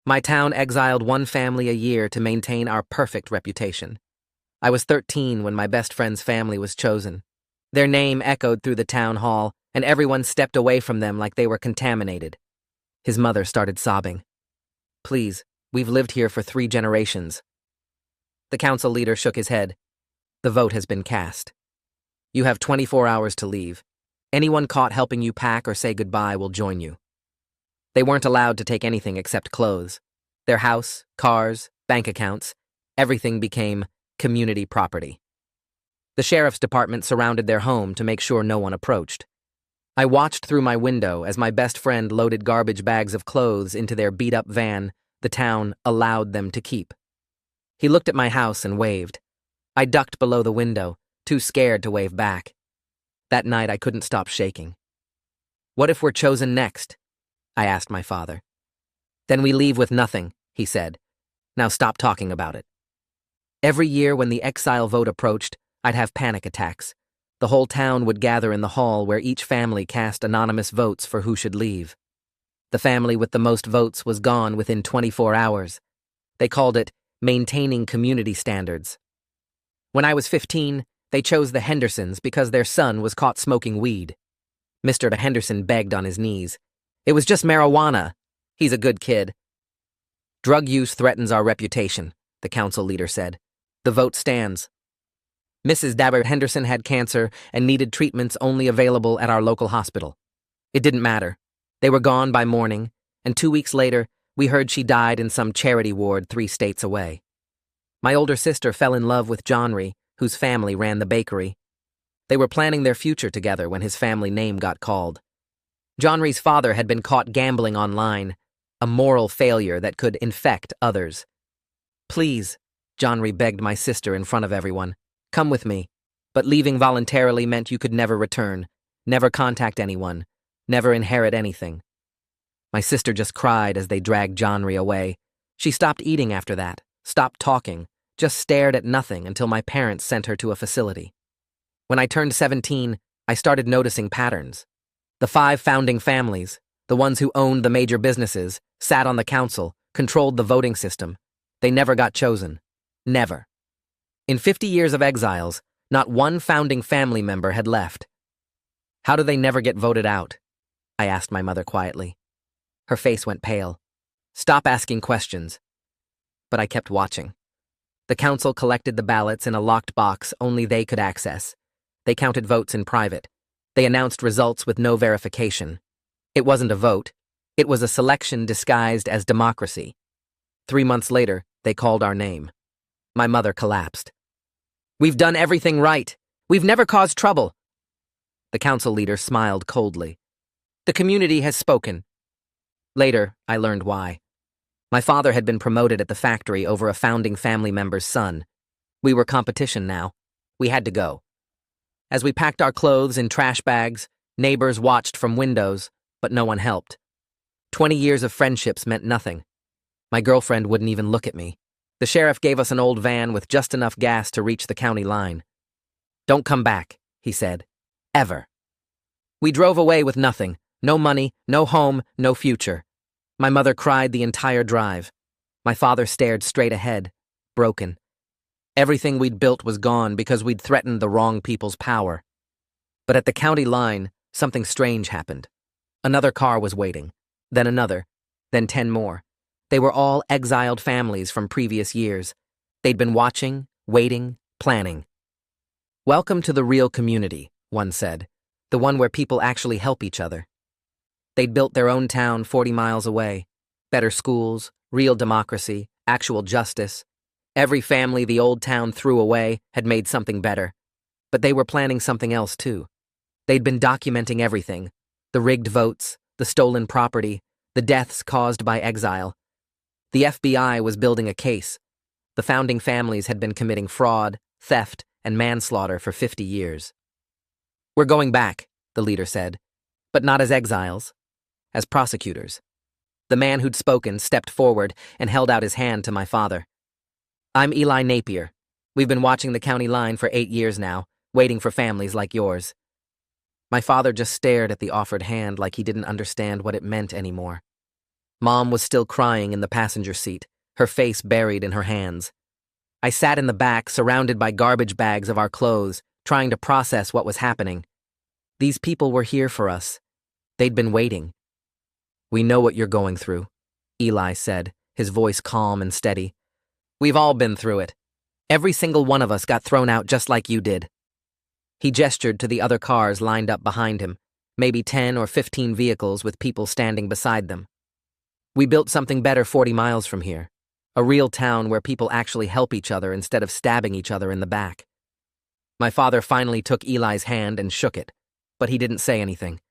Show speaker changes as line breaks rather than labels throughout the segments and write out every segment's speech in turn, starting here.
My town exiled one family a year to maintain our perfect reputation. I was 13 when my best friend's family was chosen. Their name echoed through the town hall, and everyone stepped away from them like they were contaminated. His mother started sobbing. Please, we've lived here for 3 generations. The council leader shook his head. The vote has been cast. You have 24 hours to leave. Anyone caught helping you pack or say goodbye will join you. They weren't allowed to take anything except clothes. Their house, cars, bank accounts, everything became community property. The sheriff's department surrounded their home to make sure no one approached. I watched through my window as my best friend loaded garbage bags of clothes into their beat-up van the town allowed them to keep. He looked at my house and waved. I ducked below the window, too scared to wave back. That night I couldn't stop shaking. What if we're chosen next? I asked my father. Then we leave with nothing, he said. Now stop talking about it. Every year when the exile vote approached, I'd have panic attacks. The whole town would gather in the hall where each family cast anonymous votes for who should leave. The family with the most votes was gone within 24 hours. They called it maintaining community standards. When I was 15, they chose the Hendersons because their son was caught smoking weed. Mr. Henderson begged on his knees. It was just marijuana. He's a good kid. Drug use threatens our reputation, the council leader said. The vote stands. Mrs. Dabber Henderson had cancer and needed treatments only available at our local hospital. It didn't matter. They were gone by morning, and 2 weeks later, we heard she died in some charity ward 3 states away. My older sister fell in love with Johnry, whose family ran the bakery. They were planning their future together when his family name got called. Johnry's father had been caught gambling online, a moral failure that could infect others. Please, Johnry begged my sister in front of everyone, come with me. But leaving voluntarily meant you could never return, never contact anyone, never inherit anything. My sister just cried as they dragged Johnry away. She stopped eating after that, stopped talking, just stared at nothing until my parents sent her to a facility. When I turned 17, I started noticing patterns. The 5 founding families, the ones who owned the major businesses, sat on the council, controlled the voting system. They never got chosen. Never. In 50 years of exiles, not one founding family member had left. How do they never get voted out? I asked my mother quietly. Her face went pale. Stop asking questions. But I kept watching. The council collected the ballots in a locked box only they could access. They counted votes in private. They announced results with no verification. It wasn't a vote. It was a selection disguised as democracy. 3 months later, they called our name. My mother collapsed. We've done everything right. We've never caused trouble. The council leader smiled coldly. The community has spoken. Later, I learned why. My father had been promoted at the factory over a founding family member's son. We were competition now. We had to go. As we packed our clothes in trash bags, neighbors watched from windows, but no one helped. 20 years of friendships meant nothing. My girlfriend wouldn't even look at me. The sheriff gave us an old van with just enough gas to reach the county line. Don't come back, he said. Ever. We drove away with nothing. No money, no home, no future. My mother cried the entire drive. My father stared straight ahead, broken. Everything we'd built was gone because we'd threatened the wrong people's power. But at the county line, something strange happened. Another car was waiting, then another, then 10 more. They were all exiled families from previous years. They'd been watching, waiting, planning. Welcome to the real community, one said, the one where people actually help each other. They'd built their own town 40 miles away. Better schools, real democracy, actual justice. Every family the old town threw away had made something better. But they were planning something else too. They'd been documenting everything. The rigged votes, the stolen property, the deaths caused by exile. The FBI was building a case. The founding families had been committing fraud, theft, and manslaughter for 50 years. We're going back, the leader said, but not as exiles, as prosecutors. The man who'd spoken stepped forward and held out his hand to my father. I'm Eli Napier. We've been watching the county line for 8 years now, waiting for families like yours. My father just stared at the offered hand like he didn't understand what it meant anymore. Mom was still crying in the passenger seat, her face buried in her hands. I sat in the back, surrounded by garbage bags of our clothes, trying to process what was happening. These people were here for us. They'd been waiting. "We know what you're going through," Eli said, his voice calm and steady. "We've all been through it. Every single one of us got thrown out just like you did." He gestured to the other cars lined up behind him, maybe 10 or 15 vehicles with people standing beside them. "We built something better 40 miles from here. A real town where people actually help each other instead of stabbing each other in the back." My father finally took Eli's hand and shook it, but he didn't say anything.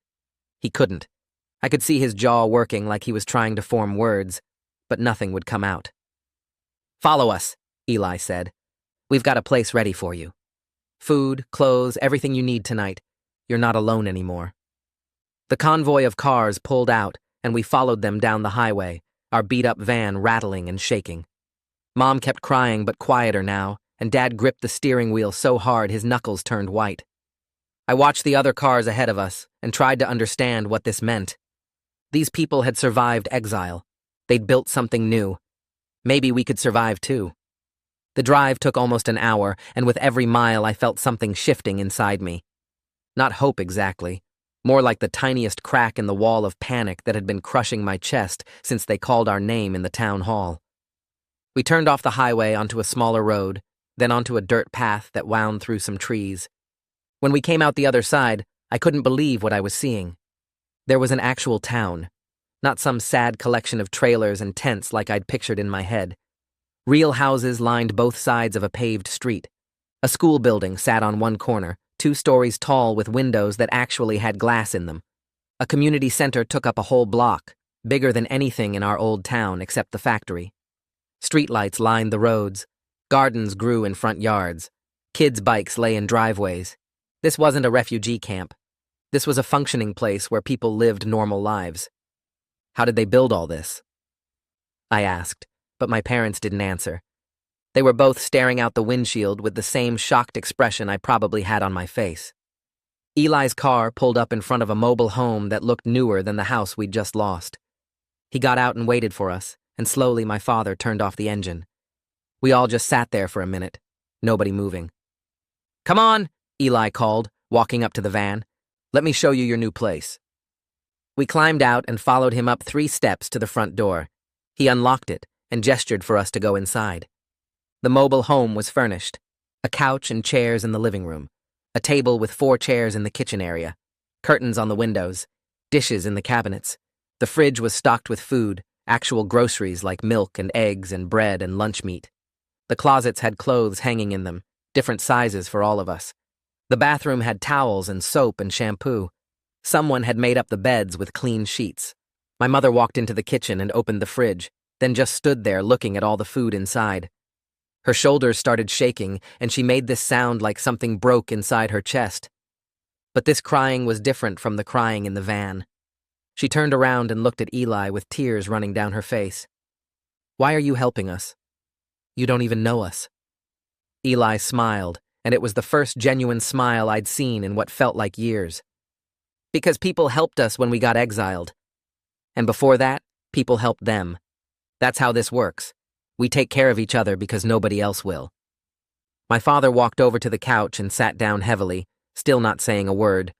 He couldn't. I could see his jaw working like he was trying to form words, but nothing would come out. "Follow us," Eli said. "We've got a place ready for you. Food, clothes, everything you need tonight. You're not alone anymore." The convoy of cars pulled out, and we followed them down the highway, our beat-up van rattling and shaking. Mom kept crying but quieter now, and Dad gripped the steering wheel so hard his knuckles turned white. I watched the other cars ahead of us and tried to understand what this meant. These people had survived exile. They'd built something new. Maybe we could survive too. The drive took almost an hour, and with every mile I felt something shifting inside me. Not hope exactly, more like the tiniest crack in the wall of panic that had been crushing my chest since they called our name in the town hall. We turned off the highway onto a smaller road, then onto a dirt path that wound through some trees. When we came out the other side, I couldn't believe what I was seeing. There was an actual town, not some sad collection of trailers and tents like I'd pictured in my head. Real houses lined both sides of a paved street. A school building sat on one corner, 2 stories tall with windows that actually had glass in them. A community center took up a whole block, bigger than anything in our old town except the factory. Streetlights lined the roads. Gardens grew in front yards. Kids' bikes lay in driveways. This wasn't a refugee camp. This was a functioning place where people lived normal lives. "How did they build all this?" I asked, but my parents didn't answer. They were both staring out the windshield with the same shocked expression I probably had on my face. Eli's car pulled up in front of a mobile home that looked newer than the house we'd just lost. He got out and waited for us, and slowly my father turned off the engine. We all just sat there for a minute, nobody moving. "Come on," Eli called, walking up to the van. "Let me show you your new place." We climbed out and followed him up 3 steps to the front door. He unlocked it and gestured for us to go inside. The mobile home was furnished. A couch and chairs in the living room. A table with 4 chairs in the kitchen area. Curtains on the windows. Dishes in the cabinets. The fridge was stocked with food, actual groceries like milk and eggs and bread and lunch meat. The closets had clothes hanging in them, different sizes for all of us. The bathroom had towels and soap and shampoo. Someone had made up the beds with clean sheets. My mother walked into the kitchen and opened the fridge, then just stood there looking at all the food inside. Her shoulders started shaking, and she made this sound like something broke inside her chest. But this crying was different from the crying in the van. She turned around and looked at Eli with tears running down her face. "Why are you helping us? You don't even know us." Eli smiled, and it was the first genuine smile I'd seen in what felt like years. "Because people helped us when we got exiled. And before that, people helped them. That's how this works. We take care of each other because nobody else will." My father walked over to the couch and sat down heavily, still not saying a word.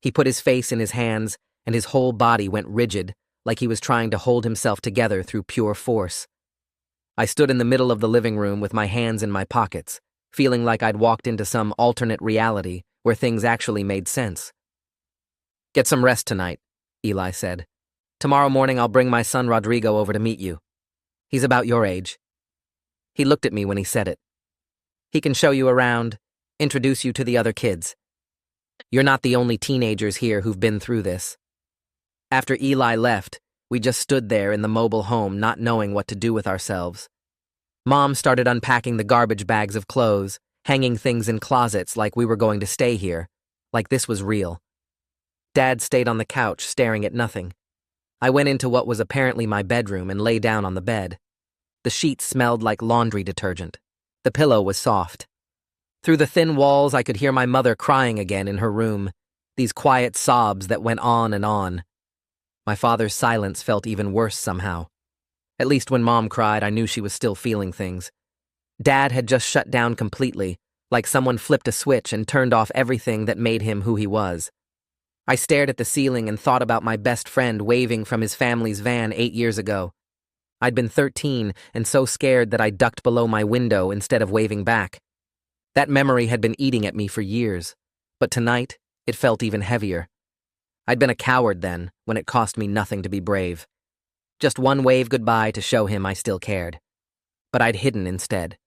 He put his face in his hands, and his whole body went rigid, like he was trying to hold himself together through pure force. I stood in the middle of the living room with my hands in my pockets, feeling like I'd walked into some alternate reality where things actually made sense. "Get some rest tonight," Eli said. "Tomorrow morning I'll bring my son Rodrigo over to meet you. He's about your age." He looked at me when he said it. "He can show you around, introduce you to the other kids. You're not the only teenagers here who've been through this." After Eli left, we just stood there in the mobile home not knowing what to do with ourselves. Mom started unpacking the garbage bags of clothes, hanging things in closets like we were going to stay here, like this was real. Dad stayed on the couch staring at nothing. I went into what was apparently my bedroom and lay down on the bed. The sheets smelled like laundry detergent. The pillow was soft. Through the thin walls, I could hear my mother crying again in her room, these quiet sobs that went on and on. My father's silence felt even worse somehow. At least when Mom cried, I knew she was still feeling things. Dad had just shut down completely, like someone flipped a switch and turned off everything that made him who he was. I stared at the ceiling and thought about my best friend waving from his family's van 8 years ago. I'd been 13 and so scared that I ducked below my window instead of waving back. That memory had been eating at me for years, but tonight it felt even heavier. I'd been a coward then, when it cost me nothing to be brave. Just one wave goodbye to show him I still cared. But I'd hidden instead.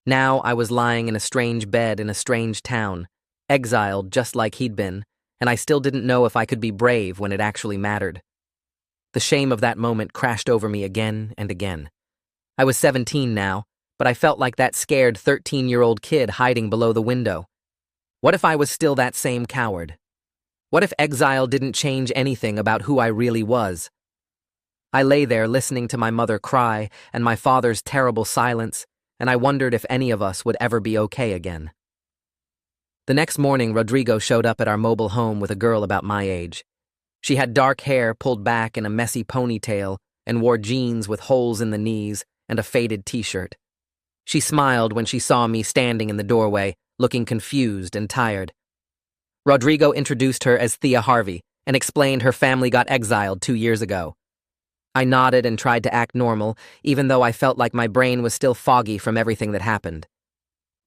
Now I was lying in a strange bed in a strange town, exiled just like he'd been, and I still didn't know if I could be brave when it actually mattered. The shame of that moment crashed over me again and again. I was 17 now, but I felt like that scared 13-year-old kid hiding below the window. What if I was still that same coward? What if exile didn't change anything about who I really was? I lay there listening to my mother cry and my father's terrible silence, and I wondered if any of us would ever be okay again. The next morning, Rodrigo showed up at our mobile home with a girl about my age. She had dark hair pulled back in a messy ponytail and wore jeans with holes in the knees and a faded t-shirt. She smiled when she saw me standing in the doorway, looking confused and tired. Rodrigo introduced her as Thea Harvey and explained her family got exiled 2 years ago. I nodded and tried to act normal, even though I felt like my brain was still foggy from everything that happened.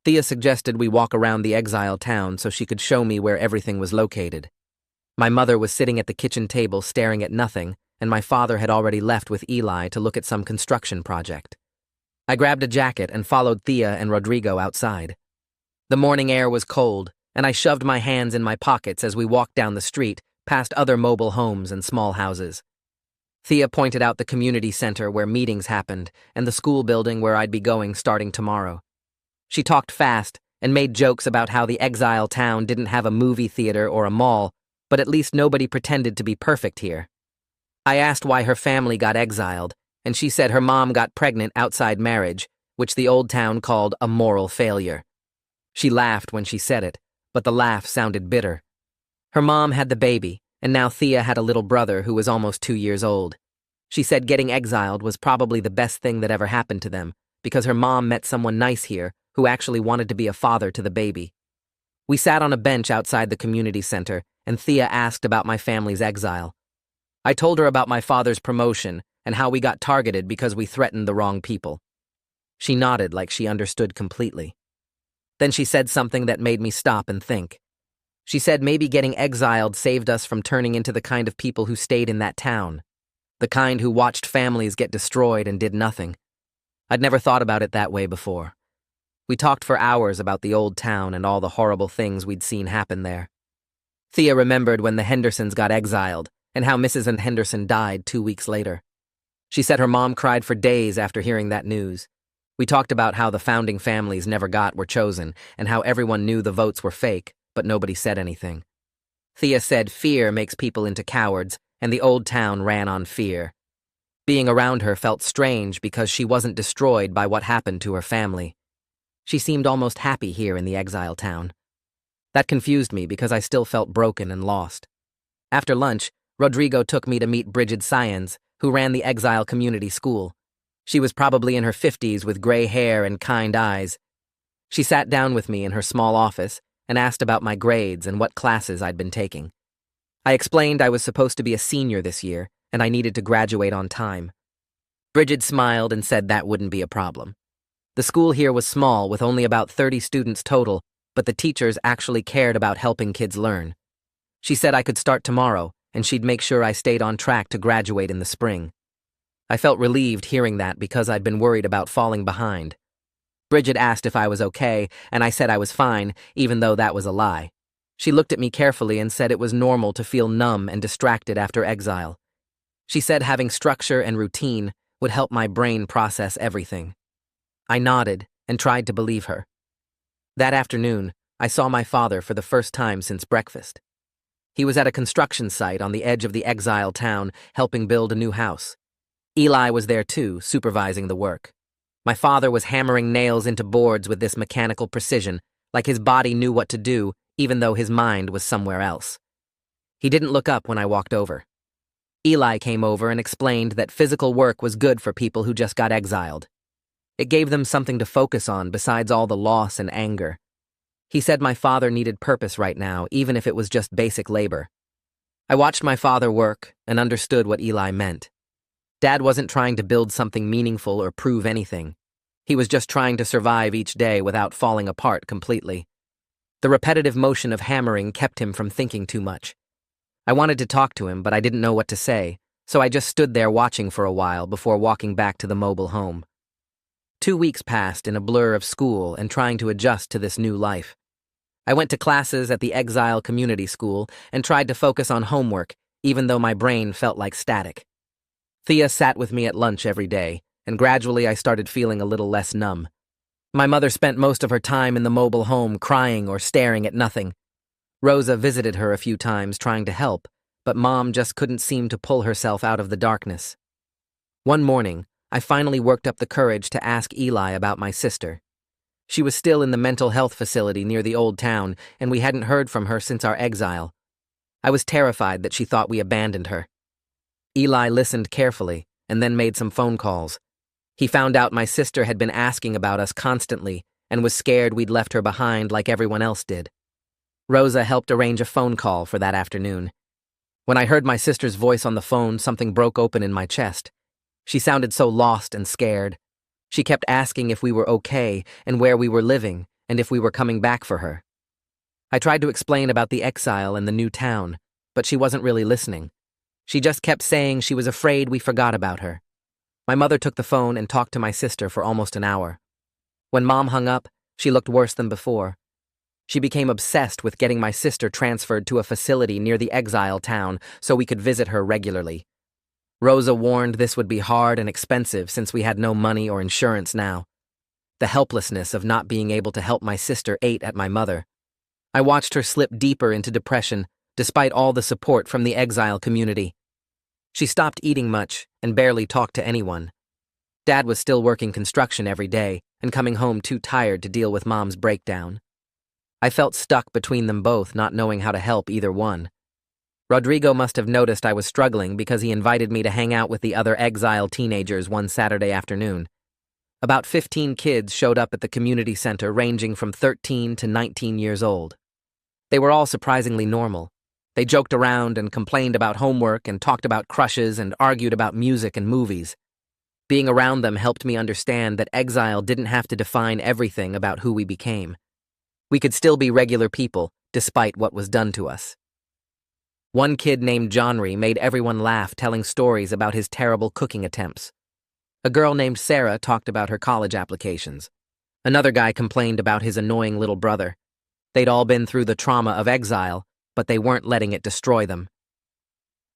Thea suggested we walk around the exile town so she could show me where everything was located. My mother was sitting at the kitchen table staring at nothing, and my father had already left with Eli to look at some construction project. I grabbed a jacket and followed Thea and Rodrigo outside. The morning air was cold, and I shoved my hands in my pockets as we walked down the street, past other mobile homes and small houses. Thea pointed out the community center where meetings happened and the school building where I'd be going starting tomorrow. She talked fast and made jokes about how the exile town didn't have a movie theater or a mall, but at least nobody pretended to be perfect here. I asked why her family got exiled, and she said her mom got pregnant outside marriage, which the old town called a moral failure. She laughed when she said it, but the laugh sounded bitter. Her mom had the baby, and now Thea had a little brother who was almost 2 years old. She said getting exiled was probably the best thing that ever happened to them, because her mom met someone nice here who actually wanted to be a father to the baby. We sat on a bench outside the community center, and Thea asked about my family's exile. I told her about my father's promotion and how we got targeted because we threatened the wrong people. She nodded like she understood completely. Then she said something that made me stop and think. She said maybe getting exiled saved us from turning into the kind of people who stayed in that town, the kind who watched families get destroyed and did nothing. I'd never thought about it that way before. We talked for hours about the old town and all the horrible things we'd seen happen there. Thea remembered when the Hendersons got exiled and how Mrs. Henderson died 2 weeks later. She said her mom cried for days after hearing that news. We talked about how the founding families never were chosen and how everyone knew the votes were fake, but nobody said anything. Thea said fear makes people into cowards, and the old town ran on fear. Being around her felt strange because she wasn't destroyed by what happened to her family. She seemed almost happy here in the exile town. That confused me because I still felt broken and lost. After lunch, Rodrigo took me to meet Bridget Syons, who ran the exile community school. She was probably in her 50s with gray hair and kind eyes. She sat down with me in her small office and asked about my grades and what classes I'd been taking. I explained I was supposed to be a senior this year and I needed to graduate on time. Bridget smiled and said that wouldn't be a problem. The school here was small with only about 30 students total, but the teachers actually cared about helping kids learn. She said I could start tomorrow and she'd make sure I stayed on track to graduate in the spring. I felt relieved hearing that because I'd been worried about falling behind. Bridget asked if I was okay, and I said I was fine, even though that was a lie. She looked at me carefully and said it was normal to feel numb and distracted after exile. She said having structure and routine would help my brain process everything. I nodded and tried to believe her. That afternoon, I saw my father for the first time since breakfast. He was at a construction site on the edge of the exile town, helping build a new house. Eli was there too, supervising the work. My father was hammering nails into boards with this mechanical precision, like his body knew what to do, even though his mind was somewhere else. He didn't look up when I walked over. Eli came over and explained that physical work was good for people who just got exiled. It gave them something to focus on besides all the loss and anger. He said my father needed purpose right now, even if it was just basic labor. I watched my father work and understood what Eli meant. Dad wasn't trying to build something meaningful or prove anything. He was just trying to survive each day without falling apart completely. The repetitive motion of hammering kept him from thinking too much. I wanted to talk to him, but I didn't know what to say, so I just stood there watching for a while before walking back to the mobile home. 2 weeks passed in a blur of school and trying to adjust to this new life. I went to classes at the Exile Community School and tried to focus on homework, even though my brain felt like static. Thea sat with me at lunch every day, and gradually I started feeling a little less numb. My mother spent most of her time in the mobile home crying or staring at nothing. Rosa visited her a few times trying to help, but Mom just couldn't seem to pull herself out of the darkness. One morning, I finally worked up the courage to ask Eli about my sister. She was still in the mental health facility near the old town, and we hadn't heard from her since our exile. I was terrified that she thought we abandoned her. Eli listened carefully and then made some phone calls. He found out my sister had been asking about us constantly and was scared we'd left her behind like everyone else did. Rosa helped arrange a phone call for that afternoon. When I heard my sister's voice on the phone, something broke open in my chest. She sounded so lost and scared. She kept asking if we were okay and where we were living and if we were coming back for her. I tried to explain about the exile and the new town, but she wasn't really listening. She just kept saying she was afraid we forgot about her. My mother took the phone and talked to my sister for almost an hour. When Mom hung up, she looked worse than before. She became obsessed with getting my sister transferred to a facility near the exile town so we could visit her regularly. Rosa warned this would be hard and expensive since we had no money or insurance now. The helplessness of not being able to help my sister ate at my mother. I watched her slip deeper into depression, despite all the support from the exile community. She stopped eating much and barely talked to anyone. Dad was still working construction every day and coming home too tired to deal with Mom's breakdown. I felt stuck between them both, not knowing how to help either one. Rodrigo must have noticed I was struggling because he invited me to hang out with the other exile teenagers one Saturday afternoon. About 15 kids showed up at the community center ranging from 13 to 19 years old. They were all surprisingly normal. They joked around and complained about homework and talked about crushes and argued about music and movies. Being around them helped me understand that exile didn't have to define everything about who we became. We could still be regular people, despite what was done to us. One kid named Johnry made everyone laugh telling stories about his terrible cooking attempts. A girl named Sarah talked about her college applications. Another guy complained about his annoying little brother. They'd all been through the trauma of exile, but they weren't letting it destroy them.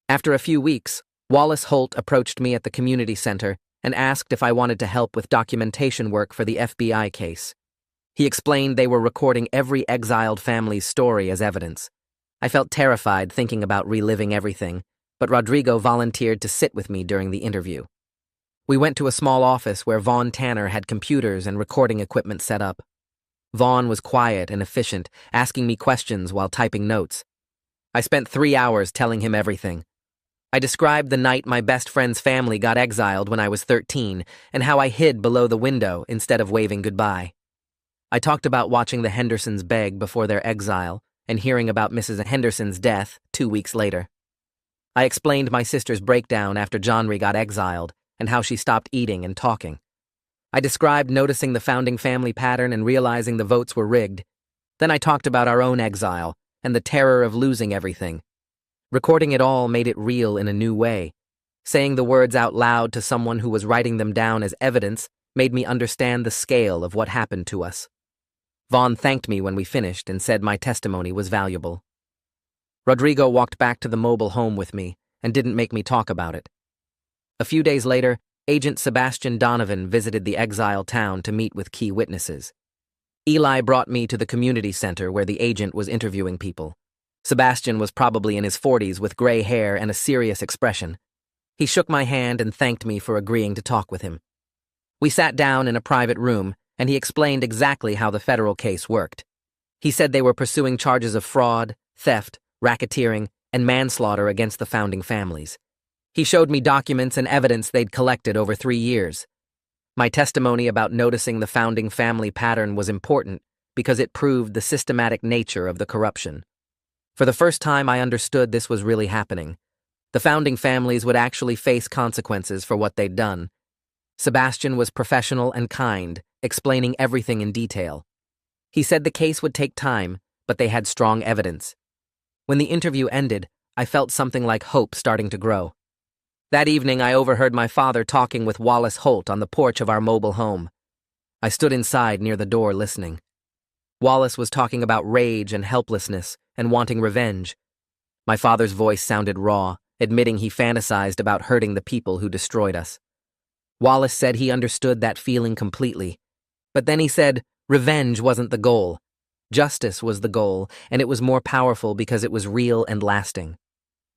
After a few weeks, Wallace Holt approached me at the community center and asked if I wanted to help with documentation work for the FBI case. He explained they were recording every exiled family's story as evidence. I felt terrified thinking about reliving everything, but Rodrigo volunteered to sit with me during the interview. We went to a small office where Vaughn Tanner had computers and recording equipment set up. Vaughn was quiet and efficient, asking me questions while typing notes. I spent 3 hours telling him everything. I described the night my best friend's family got exiled when I was 13 and how I hid below the window instead of waving goodbye. I talked about watching the Hendersons beg before their exile and hearing about Mrs. Henderson's death 2 weeks later. I explained my sister's breakdown after Johnry got exiled and how she stopped eating and talking. I described noticing the founding family pattern and realizing the votes were rigged. Then I talked about our own exile and the terror of losing everything. Recording it all made it real in a new way. Saying the words out loud to someone who was writing them down as evidence made me understand the scale of what happened to us. Vaughn thanked me when we finished and said my testimony was valuable. Rodrigo walked back to the mobile home with me and didn't make me talk about it. A few days later, Agent Sebastian Donovan visited the exile town to meet with key witnesses. Eli brought me to the community center where the agent was interviewing people. Sebastian was probably in his 40s with gray hair and a serious expression. He shook my hand and thanked me for agreeing to talk with him. We sat down in a private room, and he explained exactly how the federal case worked. He said they were pursuing charges of fraud, theft, racketeering, and manslaughter against the founding families. He showed me documents and evidence they'd collected over 3 years. My testimony about noticing the founding family pattern was important because it proved the systematic nature of the corruption. For the first time, I understood this was really happening. The founding families would actually face consequences for what they'd done. Sebastian was professional and kind, explaining everything in detail. He said the case would take time, but they had strong evidence. When the interview ended, I felt something like hope starting to grow. That evening, I overheard my father talking with Wallace Holt on the porch of our mobile home. I stood inside near the door listening. Wallace was talking about rage and helplessness and wanting revenge. My father's voice sounded raw, admitting he fantasized about hurting the people who destroyed us. Wallace said he understood that feeling completely. But then he said revenge wasn't the goal. Justice was the goal, and it was more powerful because it was real and lasting.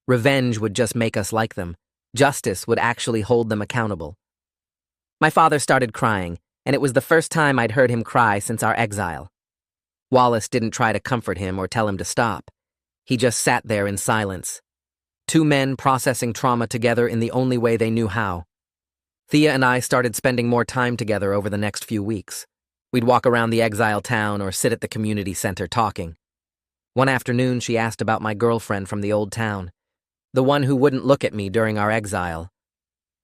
Revenge would just make us like them. Justice would actually hold them accountable. My father started crying, and it was the first time I'd heard him cry since our exile. Wallace didn't try to comfort him or tell him to stop. He just sat there in silence. Two men processing trauma together in the only way they knew how. Thea and I started spending more time together over the next few weeks. We'd walk around the exile town or sit at the community center talking. One afternoon, she asked about my girlfriend from the old town, the one who wouldn't look at me during our exile.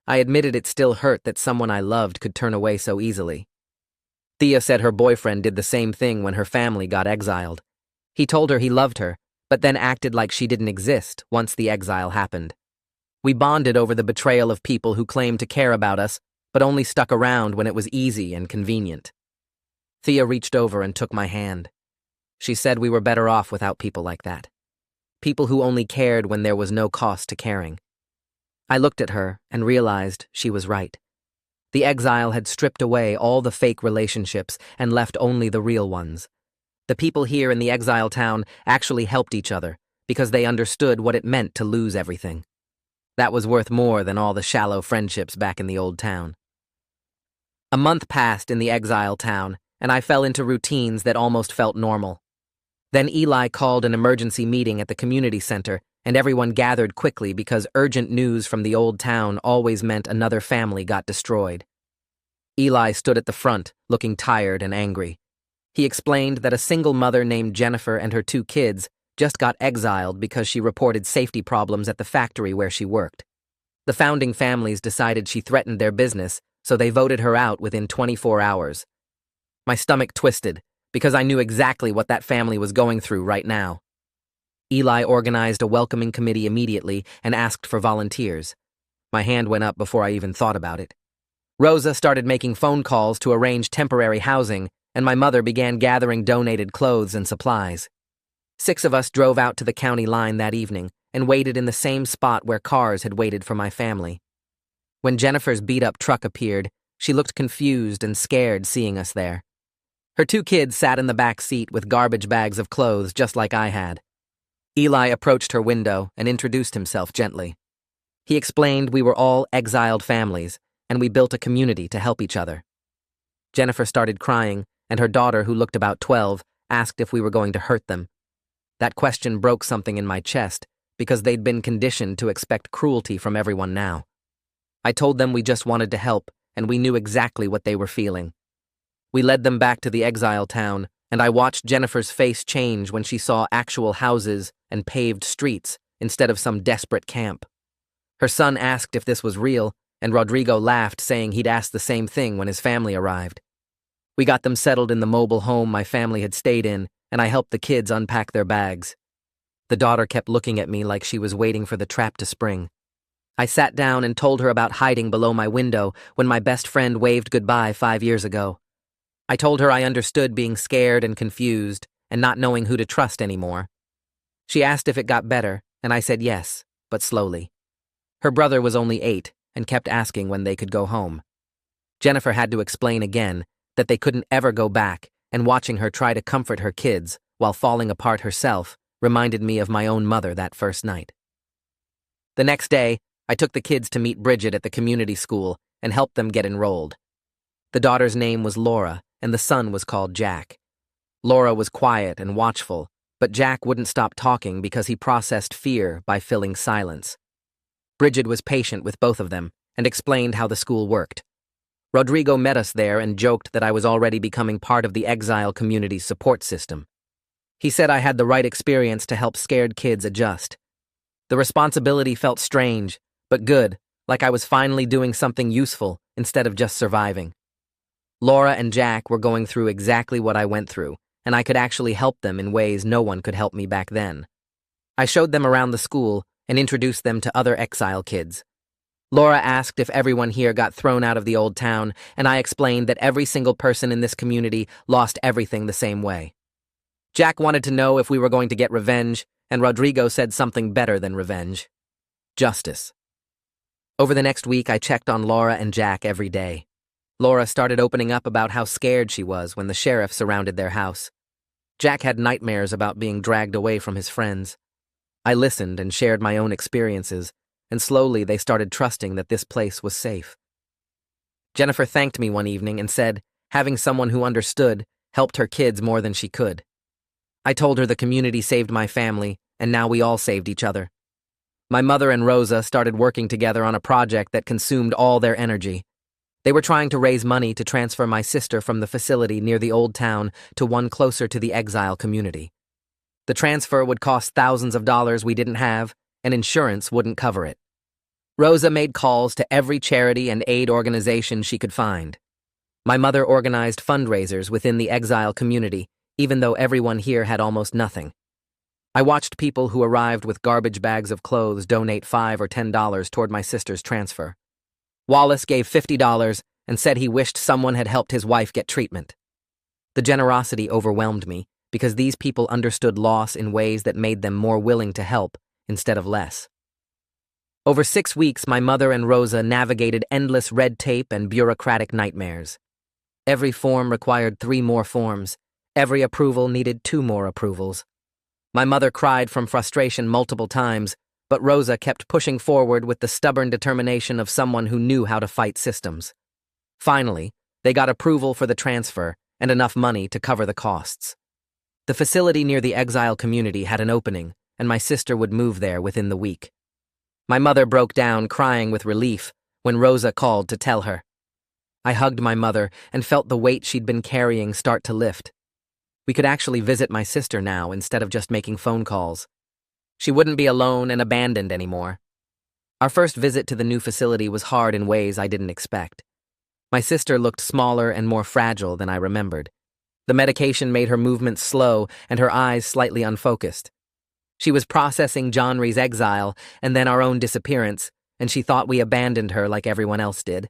I admitted it still hurt that someone I loved could turn away so easily. Thea said her boyfriend did the same thing when her family got exiled. He told her he loved her, but then acted like she didn't exist once the exile happened. We bonded over the betrayal of people who claimed to care about us, but only stuck around when it was easy and convenient. Thea reached over and took my hand. She said we were better off without people like that. People who only cared when there was no cost to caring. I looked at her and realized she was right. The exile had stripped away all the fake relationships and left only the real ones. The people here in the exile town actually helped each other because they understood what it meant to lose everything. That was worth more than all the shallow friendships back in the old town. A month passed in the exile town, and I fell into routines that almost felt normal. Then Eli called an emergency meeting at the community center, and everyone gathered quickly because urgent news from the old town always meant another family got destroyed. Eli stood at the front, looking tired and angry. He explained that a single mother named Jennifer and her 2 kids just got exiled because she reported safety problems at the factory where she worked. The founding families decided she threatened their business, so they voted her out within 24 hours. My stomach twisted, because I knew exactly what that family was going through right now. Eli organized a welcoming committee immediately and asked for volunteers. My hand went up before I even thought about it. Rosa started making phone calls to arrange temporary housing, and my mother began gathering donated clothes and supplies. 6 of us drove out to the county line that evening and waited in the same spot where cars had waited for my family. When Jennifer's beat-up truck appeared, she looked confused and scared seeing us there. Her 2 kids sat in the back seat with garbage bags of clothes just like I had. Eli approached her window and introduced himself gently. He explained we were all exiled families, and we built a community to help each other. Jennifer started crying, and her daughter, who looked about 12, asked if we were going to hurt them. That question broke something in my chest, because they'd been conditioned to expect cruelty from everyone now. I told them we just wanted to help, and we knew exactly what they were feeling. We led them back to the exile town, and I watched Jennifer's face change when she saw actual houses and paved streets instead of some desperate camp. Her son asked if this was real, and Rodrigo laughed, saying he'd asked the same thing when his family arrived. We got them settled in the mobile home my family had stayed in, and I helped the kids unpack their bags. The daughter kept looking at me like she was waiting for the trap to spring. I sat down and told her about hiding below my window when my best friend waved goodbye 5 years ago. I told her I understood being scared and confused and not knowing who to trust anymore. She asked if it got better, and I said yes, but slowly. Her brother was only 8 and kept asking when they could go home. Jennifer had to explain again that they couldn't ever go back, and watching her try to comfort her kids while falling apart herself reminded me of my own mother that first night. The next day, I took the kids to meet Bridget at the community school and helped them get enrolled. The daughter's name was Laura, and the son was called Jack. Laura was quiet and watchful, but Jack wouldn't stop talking because he processed fear by filling silence. Bridget was patient with both of them and explained how the school worked. Rodrigo met us there and joked that I was already becoming part of the exile community's support system. He said I had the right experience to help scared kids adjust. The responsibility felt strange, but good, like I was finally doing something useful instead of just surviving. Laura and Jack were going through exactly what I went through, and I could actually help them in ways no one could help me back then. I showed them around the school and introduced them to other exile kids. Laura asked if everyone here got thrown out of the old town, and I explained that every single person in this community lost everything the same way. Jack wanted to know if we were going to get revenge, and Rodrigo said something better than revenge: justice. Over the next week, I checked on Laura and Jack every day. Laura started opening up about how scared she was when the sheriff surrounded their house. Jack had nightmares about being dragged away from his friends. I listened and shared my own experiences, and slowly they started trusting that this place was safe. Jennifer thanked me one evening and said having someone who understood helped her kids more than she could. I told her the community saved my family, and now we all saved each other. My mother and Rosa started working together on a project that consumed all their energy. They were trying to raise money to transfer my sister from the facility near the old town to one closer to the exile community. The transfer would cost thousands of dollars we didn't have, and insurance wouldn't cover it. Rosa made calls to every charity and aid organization she could find. My mother organized fundraisers within the exile community, even though everyone here had almost nothing. I watched people who arrived with garbage bags of clothes donate $5 or $10 toward my sister's transfer. Wallace gave $50 and said he wished someone had helped his wife get treatment. The generosity overwhelmed me because these people understood loss in ways that made them more willing to help instead of less. Over 6 weeks, my mother and Rosa navigated endless red tape and bureaucratic nightmares. Every form required 3 more forms. Every approval needed 2 more approvals. My mother cried from frustration multiple times, but Rosa kept pushing forward with the stubborn determination of someone who knew how to fight systems. Finally, they got approval for the transfer and enough money to cover the costs. The facility near the exile community had an opening, and my sister would move there within the week. My mother broke down crying with relief when Rosa called to tell her. I hugged my mother and felt the weight she'd been carrying start to lift. We could actually visit my sister now instead of just making phone calls. She wouldn't be alone and abandoned anymore. Our first visit to the new facility was hard in ways I didn't expect. My sister looked smaller and more fragile than I remembered. The medication made her movements slow and her eyes slightly unfocused. She was processing Johnry's exile and then our own disappearance, and she thought we abandoned her like everyone else did.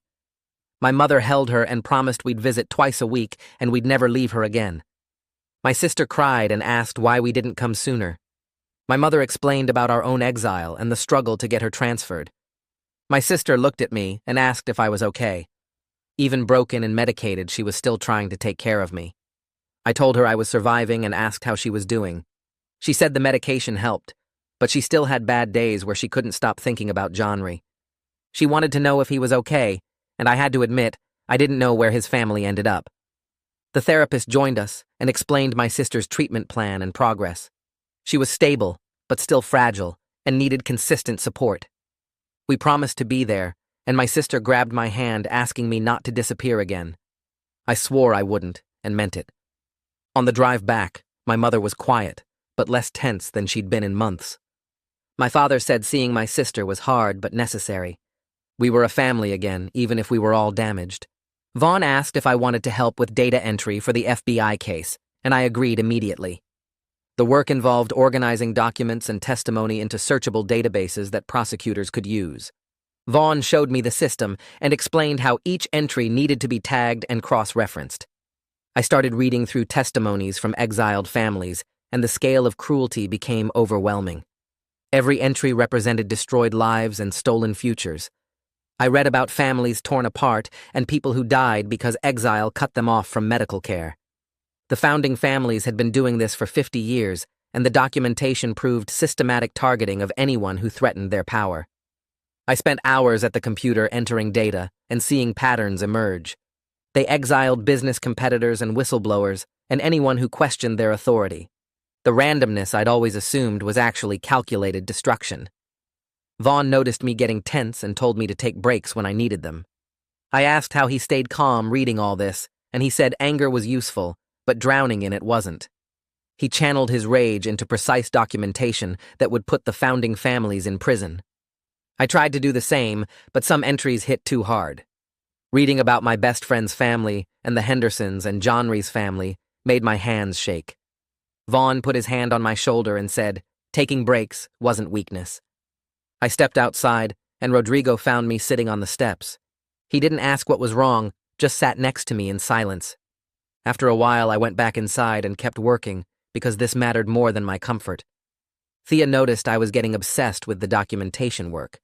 My mother held her and promised we'd visit twice a week and we'd never leave her again. My sister cried and asked why we didn't come sooner. My mother explained about our own exile and the struggle to get her transferred. My sister looked at me and asked if I was okay. Even broken and medicated, she was still trying to take care of me. I told her I was surviving and asked how she was doing. She said the medication helped, but she still had bad days where she couldn't stop thinking about Johnry. She wanted to know if he was okay, and I had to admit, I didn't know where his family ended up. The therapist joined us and explained my sister's treatment plan and progress. She was stable, but still fragile, and needed consistent support. We promised to be there, and my sister grabbed my hand asking me not to disappear again. I swore I wouldn't, and meant it. On the drive back, my mother was quiet, but less tense than she'd been in months. My father said seeing my sister was hard but necessary. We were a family again, even if we were all damaged. Vaughn asked if I wanted to help with data entry for the FBI case, and I agreed immediately. The work involved organizing documents and testimony into searchable databases that prosecutors could use. Vaughn showed me the system and explained how each entry needed to be tagged and cross-referenced. I started reading through testimonies from exiled families, and the scale of cruelty became overwhelming. Every entry represented destroyed lives and stolen futures. I read about families torn apart and people who died because exile cut them off from medical care. The founding families had been doing this for 50 years, and the documentation proved systematic targeting of anyone who threatened their power. I spent hours at the computer entering data and seeing patterns emerge. They exiled business competitors and whistleblowers, and anyone who questioned their authority. The randomness I'd always assumed was actually calculated destruction. Vaughn noticed me getting tense and told me to take breaks when I needed them. I asked how he stayed calm reading all this, and he said anger was useful, but drowning in it wasn't. He channeled his rage into precise documentation that would put the founding families in prison. I tried to do the same, but some entries hit too hard. Reading about my best friend's family and the Hendersons and Johnry's family made my hands shake. Vaughn put his hand on my shoulder and said, taking breaks wasn't weakness. I stepped outside, and Rodrigo found me sitting on the steps. He didn't ask what was wrong, just sat next to me in silence. After a while, I went back inside and kept working, because this mattered more than my comfort. Thea noticed I was getting obsessed with the documentation work.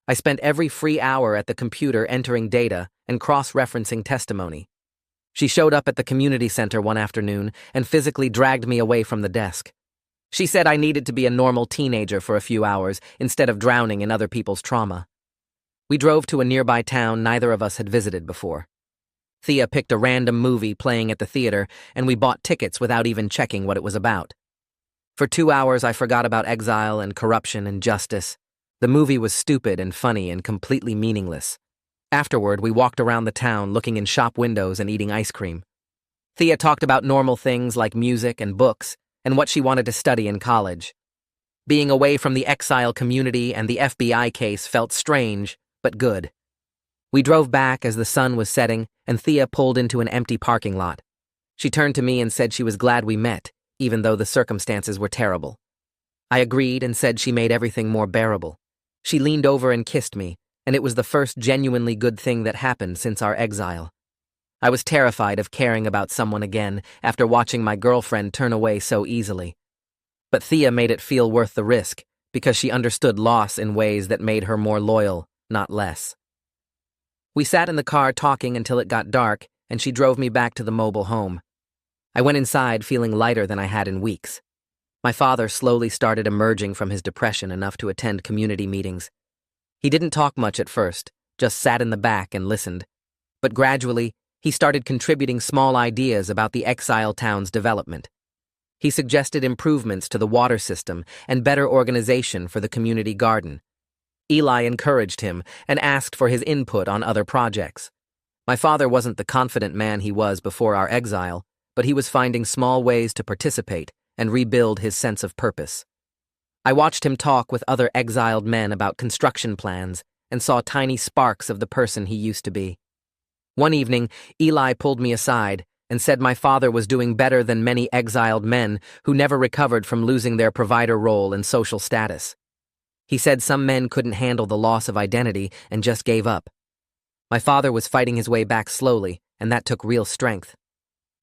I spent every free hour at the computer entering data and cross-referencing testimony. She showed up at the community center one afternoon and physically dragged me away from the desk. She said I needed to be a normal teenager for a few hours instead of drowning in other people's trauma. We drove to a nearby town neither of us had visited before. Thea picked a random movie playing at the theater, and we bought tickets without even checking what it was about. For 2 hours, I forgot about exile and corruption and justice. The movie was stupid and funny and completely meaningless. Afterward, we walked around the town looking in shop windows and eating ice cream. Thea talked about normal things like music and books and what she wanted to study in college. Being away from the exile community and the FBI case felt strange, but good. We drove back as the sun was setting, and Thea pulled into an empty parking lot. She turned to me and said she was glad we met, even though the circumstances were terrible. I agreed and said she made everything more bearable. She leaned over and kissed me, and it was the first genuinely good thing that happened since our exile. I was terrified of caring about someone again after watching my girlfriend turn away so easily. But Thea made it feel worth the risk, because she understood loss in ways that made her more loyal, not less. We sat in the car talking until it got dark, and she drove me back to the mobile home. I went inside feeling lighter than I had in weeks. My father slowly started emerging from his depression enough to attend community meetings. He didn't talk much at first, just sat in the back and listened. But gradually, he started contributing small ideas about the exile town's development. He suggested improvements to the water system and better organization for the community garden. Eli encouraged him and asked for his input on other projects. My father wasn't the confident man he was before our exile, but he was finding small ways to participate and rebuild his sense of purpose. I watched him talk with other exiled men about construction plans and saw tiny sparks of the person he used to be. One evening, Eli pulled me aside and said my father was doing better than many exiled men who never recovered from losing their provider role and social status. He said some men couldn't handle the loss of identity and just gave up. My father was fighting his way back slowly, and that took real strength.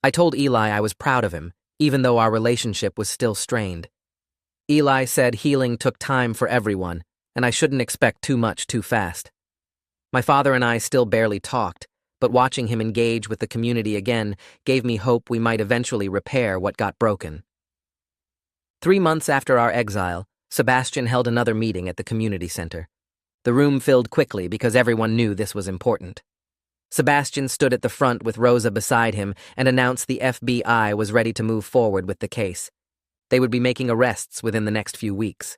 I told Eli I was proud of him, even though our relationship was still strained. Eli said healing took time for everyone, and I shouldn't expect too much too fast. My father and I still barely talked, but watching him engage with the community again gave me hope we might eventually repair what got broken. 3 months after our exile, Sebastian held another meeting at the community center. The room filled quickly because everyone knew this was important. Sebastian stood at the front with Rosa beside him and announced the FBI was ready to move forward with the case. They would be making arrests within the next few weeks.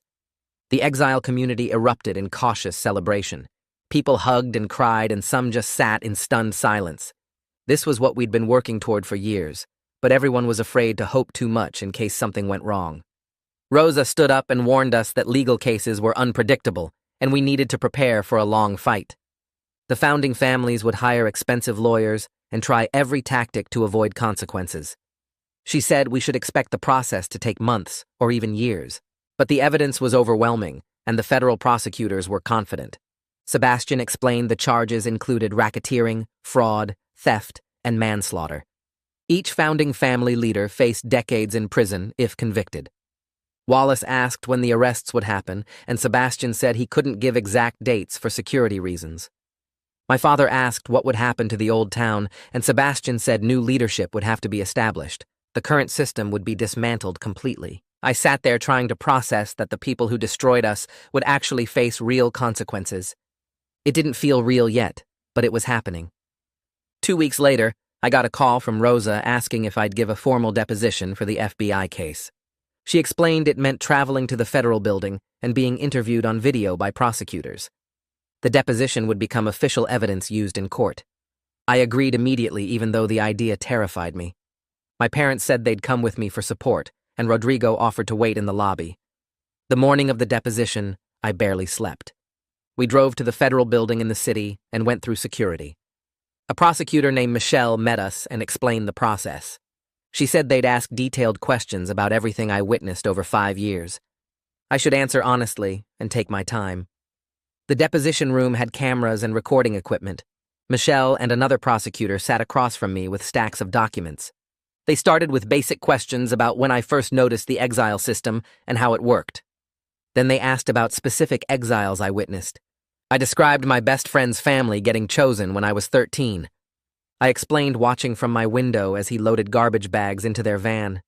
The exile community erupted in cautious celebration. People hugged and cried, and some just sat in stunned silence. This was what we'd been working toward for years, but everyone was afraid to hope too much in case something went wrong. Rosa stood up and warned us that legal cases were unpredictable, and we needed to prepare for a long fight. The founding families would hire expensive lawyers and try every tactic to avoid consequences. She said we should expect the process to take months or even years, but the evidence was overwhelming, and the federal prosecutors were confident. Sebastian explained the charges included racketeering, fraud, theft, and manslaughter. Each founding family leader faced decades in prison if convicted. Wallace asked when the arrests would happen, and Sebastian said he couldn't give exact dates for security reasons. My father asked what would happen to the old town, and Sebastian said new leadership would have to be established. The current system would be dismantled completely. I sat there trying to process that the people who destroyed us would actually face real consequences. It didn't feel real yet, but it was happening. 2 weeks later, I got a call from Rosa asking if I'd give a formal deposition for the FBI case. She explained it meant traveling to the federal building and being interviewed on video by prosecutors. The deposition would become official evidence used in court. I agreed immediately, even though the idea terrified me. My parents said they'd come with me for support, and Rodrigo offered to wait in the lobby. The morning of the deposition, I barely slept. We drove to the federal building in the city and went through security. A prosecutor named Michelle met us and explained the process. She said they'd ask detailed questions about everything I witnessed over 5 years. I should answer honestly and take my time. The deposition room had cameras and recording equipment. Michelle and another prosecutor sat across from me with stacks of documents. They started with basic questions about when I first noticed the exile system and how it worked. Then they asked about specific exiles I witnessed. I described my best friend's family getting chosen when I was 13. I explained watching from my window as he loaded garbage bags into their van.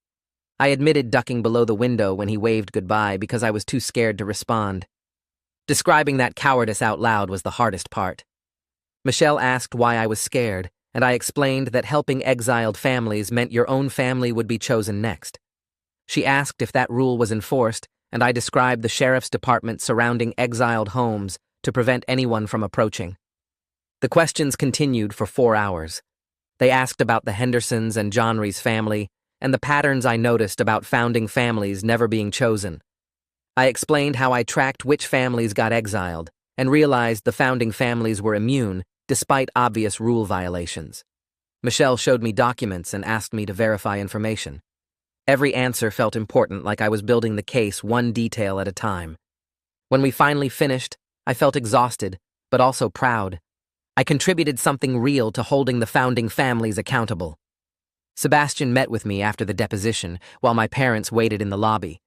I admitted ducking below the window when he waved goodbye because I was too scared to respond. Describing that cowardice out loud was the hardest part. Michelle asked why I was scared, and I explained that helping exiled families meant your own family would be chosen next. She asked if that rule was enforced, and I described the sheriff's department surrounding exiled homes to prevent anyone from approaching. The questions continued for 4 hours. They asked about the Hendersons and Johnry's family, and the patterns I noticed about founding families never being chosen. I explained how I tracked which families got exiled, and realized the founding families were immune despite obvious rule violations. Michelle showed me documents and asked me to verify information. Every answer felt important, like I was building the case one detail at a time. When we finally finished, I felt exhausted, but also proud. I contributed something real to holding the founding families accountable. Sebastian met with me after the deposition while my parents waited in the lobby.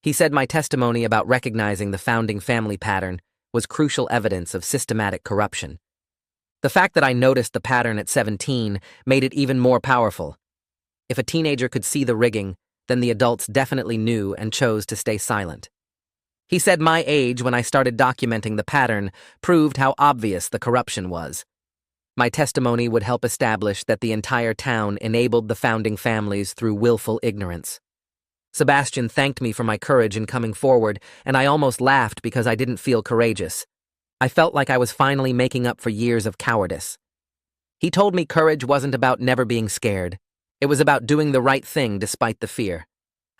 He said my testimony about recognizing the founding family pattern was crucial evidence of systematic corruption. The fact that I noticed the pattern at 17 made it even more powerful. If a teenager could see the rigging, then the adults definitely knew and chose to stay silent. He said my age when I started documenting the pattern proved how obvious the corruption was. My testimony would help establish that the entire town enabled the founding families through willful ignorance. Sebastian thanked me for my courage in coming forward, and I almost laughed because I didn't feel courageous. I felt like I was finally making up for years of cowardice. He told me courage wasn't about never being scared. It was about doing the right thing despite the fear.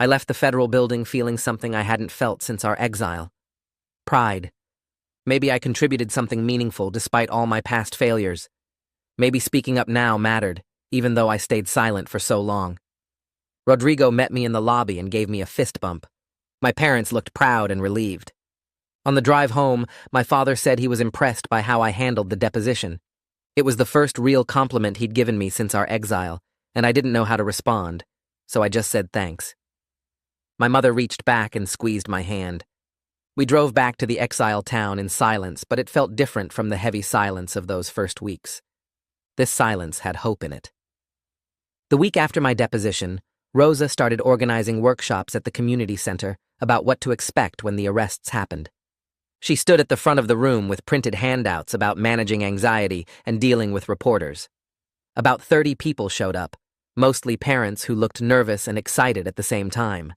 I left the federal building feeling something I hadn't felt since our exile. Pride. Maybe I contributed something meaningful despite all my past failures. Maybe speaking up now mattered, even though I stayed silent for so long. Rodrigo met me in the lobby and gave me a fist bump. My parents looked proud and relieved. On the drive home, my father said he was impressed by how I handled the deposition. It was the first real compliment he'd given me since our exile, and I didn't know how to respond, so I just said thanks. My mother reached back and squeezed my hand. We drove back to the exile town in silence, but it felt different from the heavy silence of those first weeks. This silence had hope in it. The week after my deposition, Rosa started organizing workshops at the community center about what to expect when the arrests happened. She stood at the front of the room with printed handouts about managing anxiety and dealing with reporters. About 30 people showed up, mostly parents who looked nervous and excited at the same time.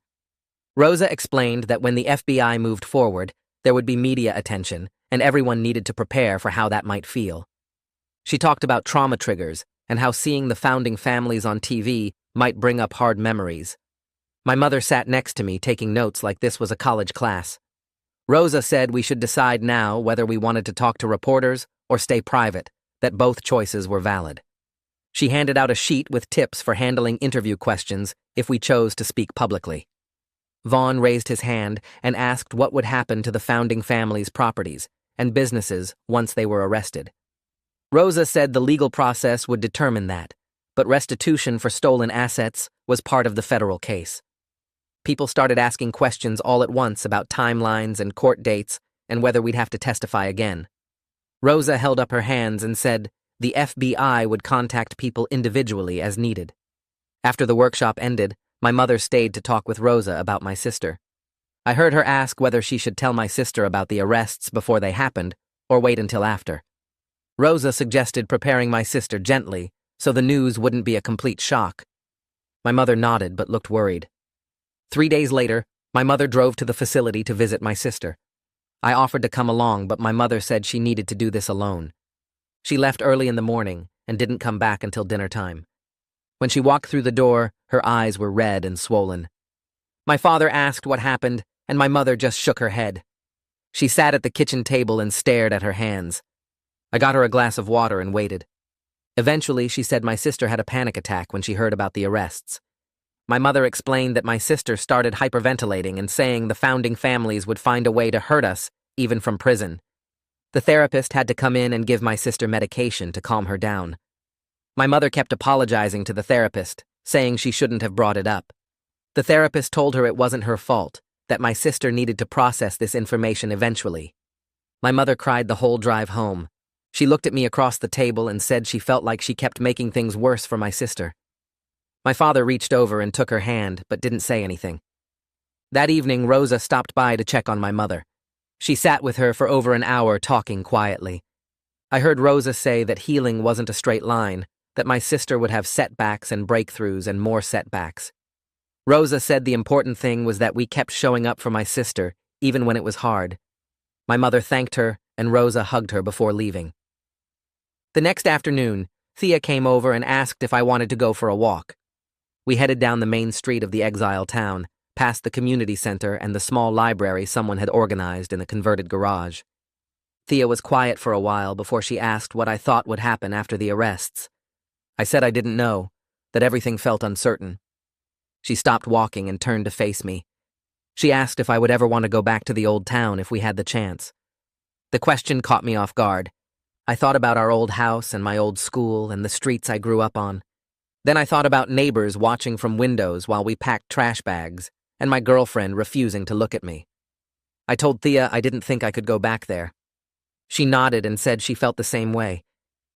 Rosa explained that when the FBI moved forward, there would be media attention, and everyone needed to prepare for how that might feel. She talked about trauma triggers and how seeing the founding families on TV might bring up hard memories. My mother sat next to me taking notes like this was a college class. Rosa said we should decide now whether we wanted to talk to reporters or stay private, that both choices were valid. She handed out a sheet with tips for handling interview questions if we chose to speak publicly. Vaughn raised his hand and asked what would happen to the founding families' properties and businesses once they were arrested. Rosa said the legal process would determine that, but restitution for stolen assets was part of the federal case. People started asking questions all at once about timelines and court dates and whether we'd have to testify again. Rosa held up her hands and said the FBI would contact people individually as needed. After the workshop ended, my mother stayed to talk with Rosa about my sister. I heard her ask whether she should tell my sister about the arrests before they happened or wait until after. Rosa suggested preparing my sister gently so the news wouldn't be a complete shock. My mother nodded but looked worried. 3 days later, my mother drove to the facility to visit my sister. I offered to come along, but my mother said she needed to do this alone. She left early in the morning and didn't come back until dinner time. When she walked through the door, her eyes were red and swollen. My father asked what happened, and my mother just shook her head. She sat at the kitchen table and stared at her hands. I got her a glass of water and waited. Eventually, she said my sister had a panic attack when she heard about the arrests. My mother explained that my sister started hyperventilating and saying the founding families would find a way to hurt us, even from prison. The therapist had to come in and give my sister medication to calm her down. My mother kept apologizing to the therapist, saying she shouldn't have brought it up. The therapist told her it wasn't her fault, that my sister needed to process this information eventually. My mother cried the whole drive home. She looked at me across the table and said she felt like she kept making things worse for my sister. My father reached over and took her hand, but didn't say anything. That evening, Rosa stopped by to check on my mother. She sat with her for over an hour talking quietly. I heard Rosa say that healing wasn't a straight line, that my sister would have setbacks and breakthroughs and more setbacks. Rosa said the important thing was that we kept showing up for my sister, even when it was hard. My mother thanked her, and Rosa hugged her before leaving. The next afternoon, Thea came over and asked if I wanted to go for a walk. We headed down the main street of the exiled town, past the community center and the small library someone had organized in the converted garage. Thea was quiet for a while before she asked what I thought would happen after the arrests. I said I didn't know, that everything felt uncertain. She stopped walking and turned to face me. She asked if I would ever want to go back to the old town if we had the chance. The question caught me off guard. I thought about our old house and my old school and the streets I grew up on. Then I thought about neighbors watching from windows while we packed trash bags, and my girlfriend refusing to look at me. I told Thea I didn't think I could go back there. She nodded and said she felt the same way.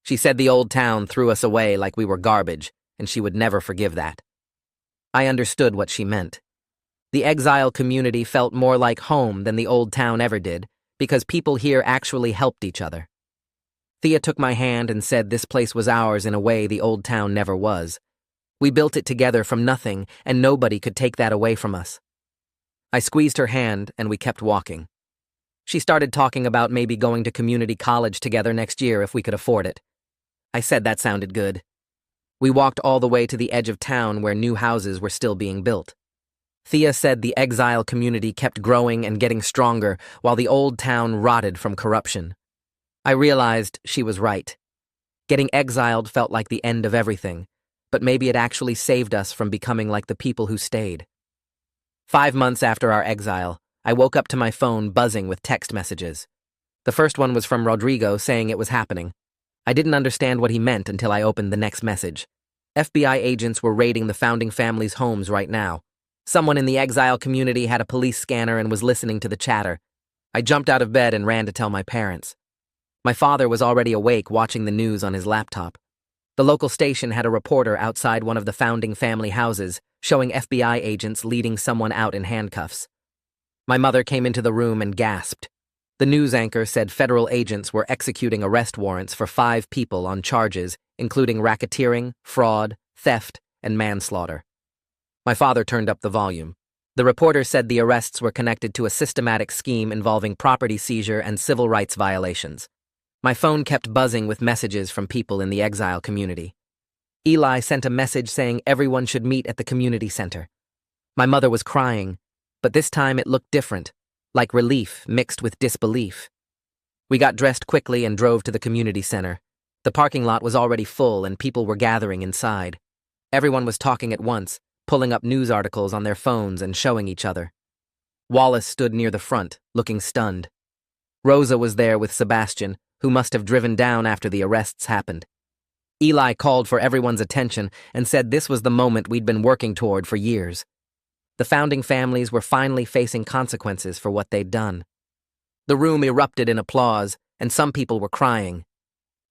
She said the old town threw us away like we were garbage, and she would never forgive that. I understood what she meant. The exile community felt more like home than the old town ever did, because people here actually helped each other. Thea took my hand and said this place was ours in a way the old town never was. We built it together from nothing, and nobody could take that away from us. I squeezed her hand, and we kept walking. She started talking about maybe going to community college together next year if we could afford it. I said that sounded good. We walked all the way to the edge of town where new houses were still being built. Thea said the exile community kept growing and getting stronger while the old town rotted from corruption. I realized she was right. Getting exiled felt like the end of everything, but maybe it actually saved us from becoming like the people who stayed. 5 months after our exile, I woke up to my phone buzzing with text messages. The first one was from Rodrigo saying it was happening. I didn't understand what he meant until I opened the next message. FBI agents were raiding the founding family's homes right now. Someone in the exile community had a police scanner and was listening to the chatter. I jumped out of bed and ran to tell my parents. My father was already awake watching the news on his laptop. The local station had a reporter outside one of the founding family houses, showing FBI agents leading someone out in handcuffs. My mother came into the room and gasped. The news anchor said federal agents were executing arrest warrants for 5 people on charges, including racketeering, fraud, theft, and manslaughter. My father turned up the volume. The reporter said the arrests were connected to a systematic scheme involving property seizure and civil rights violations. My phone kept buzzing with messages from people in the exile community. Eli sent a message saying everyone should meet at the community center. My mother was crying, but this time it looked different, like relief mixed with disbelief. We got dressed quickly and drove to the community center. The parking lot was already full and people were gathering inside. Everyone was talking at once, pulling up news articles on their phones and showing each other. Wallace stood near the front, looking stunned. Rosa was there with Sebastian, who must have driven down after the arrests happened. Eli called for everyone's attention and said this was the moment we'd been working toward for years. The founding families were finally facing consequences for what they'd done. The room erupted in applause, and some people were crying.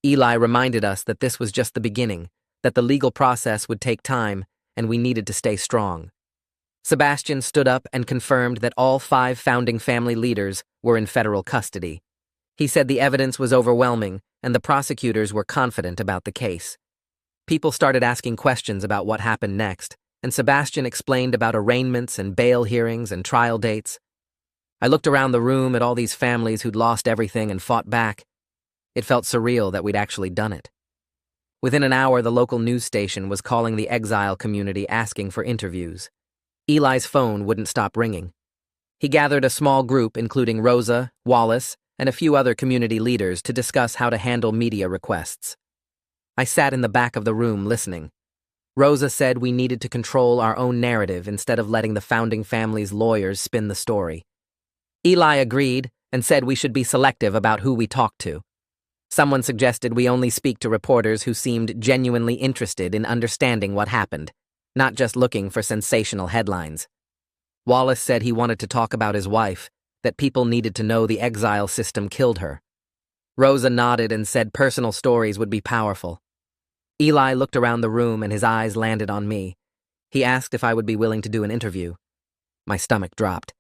Eli reminded us that this was just the beginning, that the legal process would take time, and we needed to stay strong. Sebastian stood up and confirmed that all 5 founding family leaders were in federal custody. He said the evidence was overwhelming, and the prosecutors were confident about the case. People started asking questions about what happened next, and Sebastian explained about arraignments and bail hearings and trial dates. I looked around the room at all these families who'd lost everything and fought back. It felt surreal that we'd actually done it. Within an hour, the local news station was calling the exile community asking for interviews. Eli's phone wouldn't stop ringing. He gathered a small group, including Rosa, Wallace, and a few other community leaders, to discuss how to handle media requests. I sat in the back of the room listening. Rosa said we needed to control our own narrative instead of letting the founding family's lawyers spin the story. Eli agreed and said we should be selective about who we talked to. Someone suggested we only speak to reporters who seemed genuinely interested in understanding what happened, not just looking for sensational headlines. Wallace said he wanted to talk about his wife, that people needed to know the exile system killed her. Rosa nodded and said personal stories would be powerful. Eli looked around the room and his eyes landed on me. He asked if I would be willing to do an interview. My stomach dropped.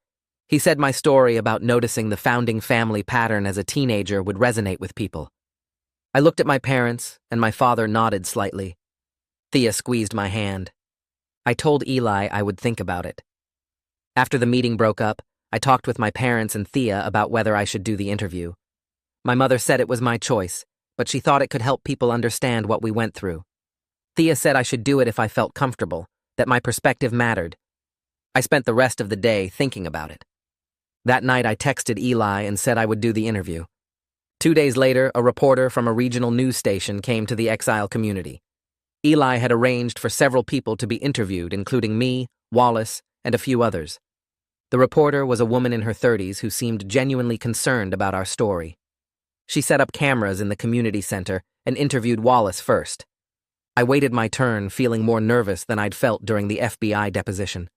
He said my story about noticing the founding family pattern as a teenager would resonate with people. I looked at my parents, and my father nodded slightly. Thea squeezed my hand. I told Eli I would think about it. After the meeting broke up, I talked with my parents and Thea about whether I should do the interview. My mother said it was my choice, but she thought it could help people understand what we went through. Thea said I should do it if I felt comfortable, that my perspective mattered. I spent the rest of the day thinking about it. That night I texted Eli and said I would do the interview. 2 days later, a reporter from a regional news station came to the exile community. Eli had arranged for several people to be interviewed, including me, Wallace, and a few others. The reporter was a woman in her 30s who seemed genuinely concerned about our story. She set up cameras in the community center and interviewed Wallace first. I waited my turn, feeling more nervous than I'd felt during the FBI deposition.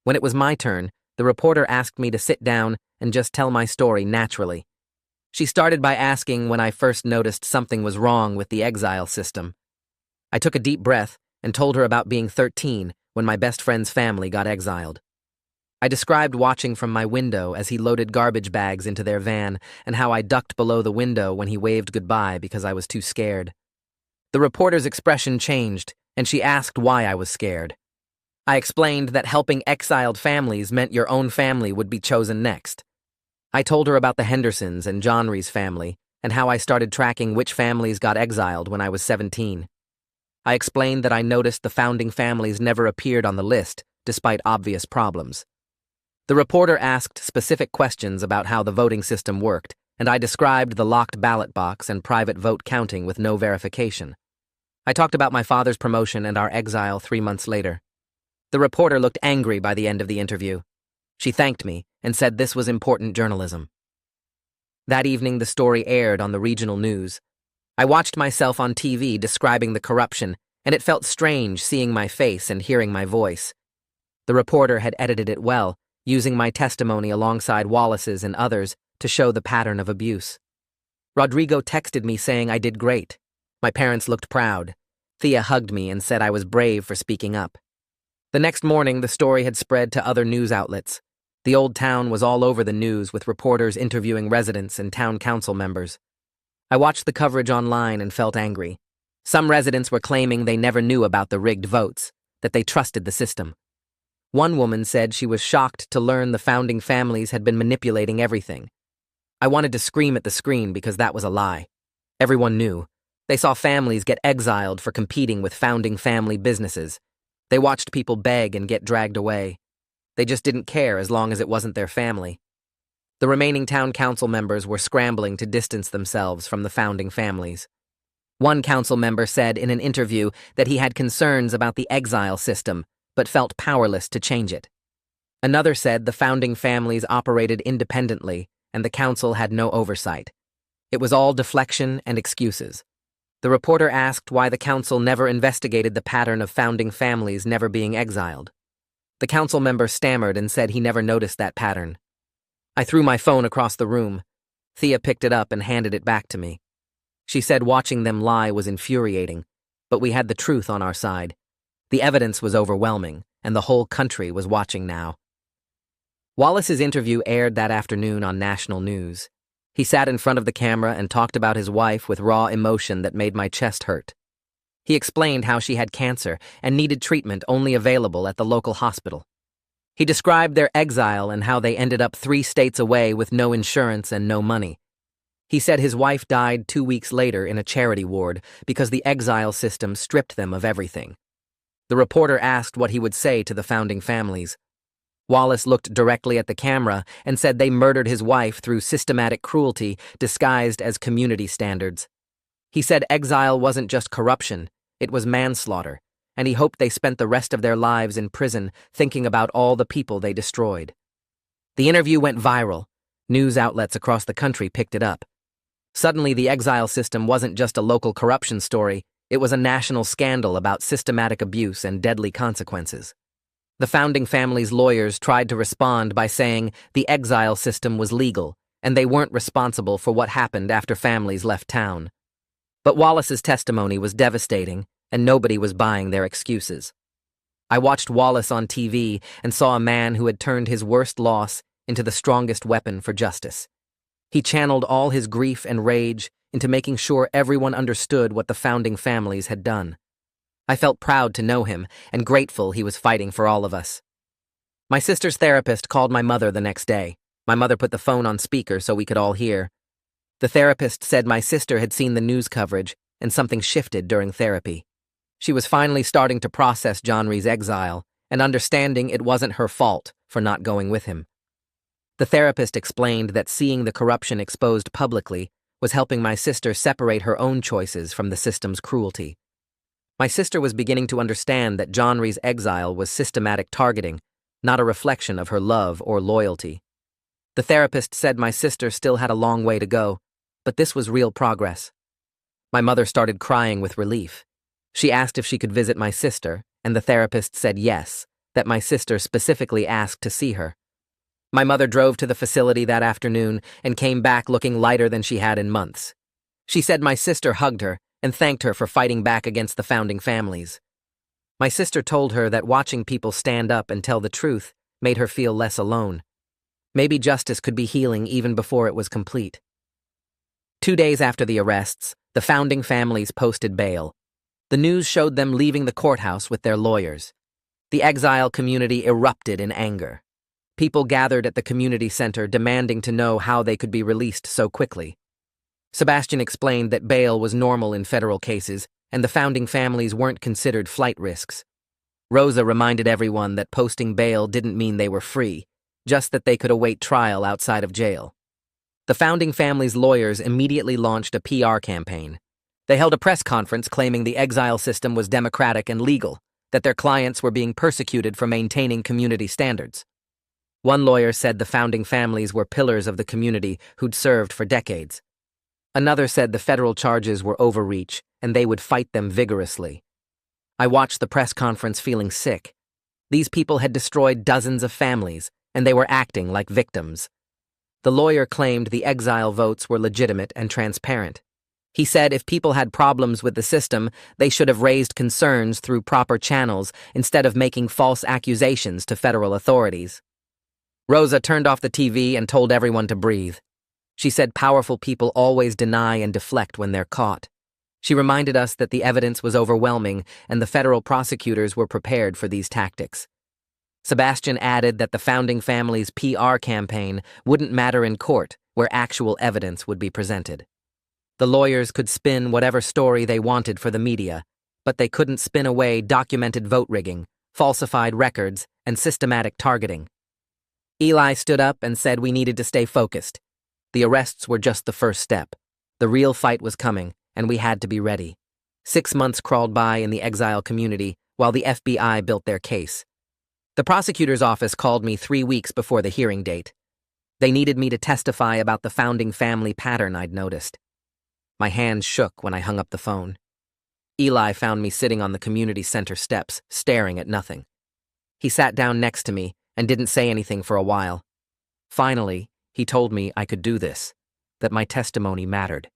When it was my turn, the reporter asked me to sit down and just tell my story naturally. She started by asking when I first noticed something was wrong with the exile system. I took a deep breath and told her about being 13 when my best friend's family got exiled. I described watching from my window as he loaded garbage bags into their van and how I ducked below the window when he waved goodbye because I was too scared. The reporter's expression changed, and she asked why I was scared. I explained that helping exiled families meant your own family would be chosen next. I told her about the Hendersons and John Ree's family and how I started tracking which families got exiled when I was 17. I explained that I noticed the founding families never appeared on the list, despite obvious problems. The reporter asked specific questions about how the voting system worked, and I described the locked ballot box and private vote counting with no verification. I talked about my father's promotion and our exile 3 months later. The reporter looked angry by the end of the interview. She thanked me and said this was important journalism. That evening, the story aired on the regional news. I watched myself on TV describing the corruption, and it felt strange seeing my face and hearing my voice. The reporter had edited it well, using my testimony alongside Wallace's and others to show the pattern of abuse. Rodrigo texted me saying I did great. My parents looked proud. Thea hugged me and said I was brave for speaking up. The next morning, the story had spread to other news outlets. The old town was all over the news, with reporters interviewing residents and town council members. I watched the coverage online and felt angry. Some residents were claiming they never knew about the rigged votes, that they trusted the system. One woman said she was shocked to learn the founding families had been manipulating everything. I wanted to scream at the screen because that was a lie. Everyone knew. They saw families get exiled for competing with founding family businesses. They watched people beg and get dragged away. They just didn't care as long as it wasn't their family. The remaining town council members were scrambling to distance themselves from the founding families. One council member said in an interview that he had concerns about the exile system, but felt powerless to change it. Another said the founding families operated independently and the council had no oversight. It was all deflection and excuses. The reporter asked why the council never investigated the pattern of founding families never being exiled. The council member stammered and said he never noticed that pattern. I threw my phone across the room. Thea picked it up and handed it back to me. She said watching them lie was infuriating, but we had the truth on our side. The evidence was overwhelming, and the whole country was watching now. Wallace's interview aired that afternoon on national news. He sat in front of the camera and talked about his wife with raw emotion that made my chest hurt. He explained how she had cancer and needed treatment only available at the local hospital. He described their exile and how they ended up 3 states away with no insurance and no money. He said his wife died 2 weeks later in a charity ward because the exile system stripped them of everything. The reporter asked what he would say to the founding families. Wallace looked directly at the camera and said they murdered his wife through systematic cruelty disguised as community standards. He said exile wasn't just corruption, it was manslaughter, and he hoped they spent the rest of their lives in prison thinking about all the people they destroyed. The interview went viral. News outlets across the country picked it up. Suddenly, the exile system wasn't just a local corruption story, it was a national scandal about systematic abuse and deadly consequences. The founding family's lawyers tried to respond by saying the exile system was legal, and they weren't responsible for what happened after families left town. But Wallace's testimony was devastating, and nobody was buying their excuses. I watched Wallace on TV and saw a man who had turned his worst loss into the strongest weapon for justice. He channeled all his grief and rage into making sure everyone understood what the founding families had done. I felt proud to know him and grateful he was fighting for all of us. My sister's therapist called my mother the next day. My mother put the phone on speaker so we could all hear. The therapist said my sister had seen the news coverage and something shifted during therapy. She was finally starting to process Johnry's exile and understanding it wasn't her fault for not going with him. The therapist explained that seeing the corruption exposed publicly was helping my sister separate her own choices from the system's cruelty. My sister was beginning to understand that Johnry's exile was systematic targeting, not a reflection of her love or loyalty. The therapist said my sister still had a long way to go, but this was real progress. My mother started crying with relief. She asked if she could visit my sister, and the therapist said yes, that my sister specifically asked to see her. My mother drove to the facility that afternoon and came back looking lighter than she had in months. She said my sister hugged her and thanked her for fighting back against the founding families. My sister told her that watching people stand up and tell the truth made her feel less alone. Maybe justice could be healing even before it was complete. 2 days after the arrests, the founding families posted bail. The news showed them leaving the courthouse with their lawyers. The exile community erupted in anger. People gathered at the community center demanding to know how they could be released so quickly. Sebastian explained that bail was normal in federal cases, and the founding families weren't considered flight risks. Rosa reminded everyone that posting bail didn't mean they were free, just that they could await trial outside of jail. The founding families' lawyers immediately launched a PR campaign. They held a press conference claiming the exile system was democratic and legal, that their clients were being persecuted for maintaining community standards. One lawyer said the founding families were pillars of the community who'd served for decades. Another said the federal charges were overreach and they would fight them vigorously. I watched the press conference feeling sick. These people had destroyed dozens of families, and they were acting like victims. The lawyer claimed the exile votes were legitimate and transparent. He said if people had problems with the system, they should have raised concerns through proper channels instead of making false accusations to federal authorities. Rosa turned off the TV and told everyone to breathe. She said powerful people always deny and deflect when they're caught. She reminded us that the evidence was overwhelming and the federal prosecutors were prepared for these tactics. Sebastian added that the founding family's PR campaign wouldn't matter in court, where actual evidence would be presented. The lawyers could spin whatever story they wanted for the media, but they couldn't spin away documented vote rigging, falsified records, and systematic targeting. Eli stood up and said we needed to stay focused. The arrests were just the first step. The real fight was coming, and we had to be ready. 6 months crawled by in the exile community while the FBI built their case. The prosecutor's office called me 3 weeks before the hearing date. They needed me to testify about the founding family pattern I'd noticed. My hands shook when I hung up the phone. Eli found me sitting on the community center steps, staring at nothing. He sat down next to me and didn't say anything for a while. Finally, he told me I could do this, that my testimony mattered.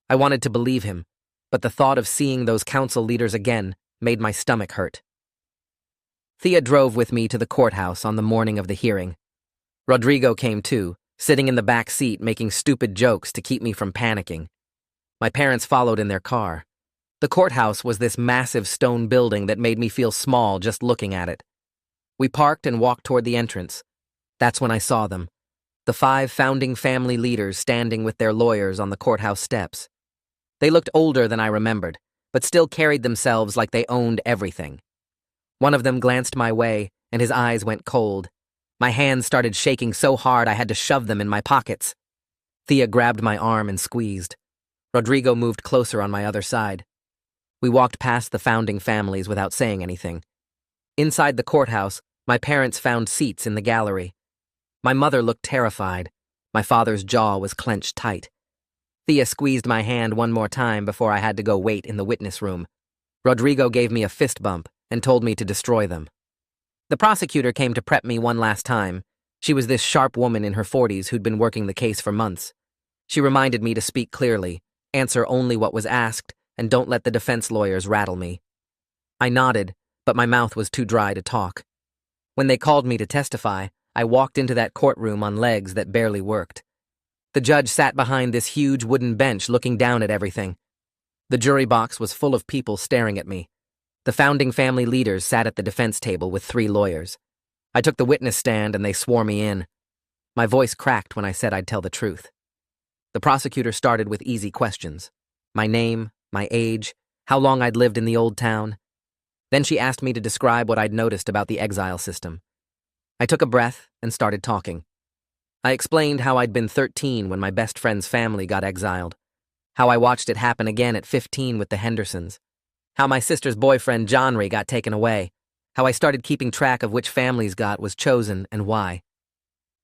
I wanted to believe him, but the thought of seeing those council leaders again made my stomach hurt. Thea drove with me to the courthouse on the morning of the hearing. Rodrigo came too, sitting in the back seat making stupid jokes to keep me from panicking. My parents followed in their car. The courthouse was this massive stone building that made me feel small just looking at it. We parked and walked toward the entrance. That's when I saw them. The 5 founding family leaders standing with their lawyers on the courthouse steps. They looked older than I remembered, but still carried themselves like they owned everything. One of them glanced my way, and his eyes went cold. My hands started shaking so hard I had to shove them in my pockets. Thea grabbed my arm and squeezed. Rodrigo moved closer on my other side. We walked past the founding families without saying anything. Inside the courthouse, my parents found seats in the gallery. My mother looked terrified. My father's jaw was clenched tight. Thea squeezed my hand one more time before I had to go wait in the witness room. Rodrigo gave me a fist bump and told me to destroy them. The prosecutor came to prep me one last time. She was this sharp woman in her 40s who'd been working the case for months. She reminded me to speak clearly, answer only what was asked, and don't let the defense lawyers rattle me. I nodded, but my mouth was too dry to talk. When they called me to testify, I walked into that courtroom on legs that barely worked. The judge sat behind this huge wooden bench looking down at everything. The jury box was full of people staring at me. The founding family leaders sat at the defense table with 3 lawyers. I took the witness stand and they swore me in. My voice cracked when I said I'd tell the truth. The prosecutor started with easy questions. My name, my age, how long I'd lived in the old town. Then she asked me to describe what I'd noticed about the exile system. I took a breath and started talking. I explained how I'd been 13 when my best friend's family got exiled, how I watched it happen again at 15 with the Hendersons, how my sister's boyfriend Johnry got taken away, how I started keeping track of which families was chosen and why.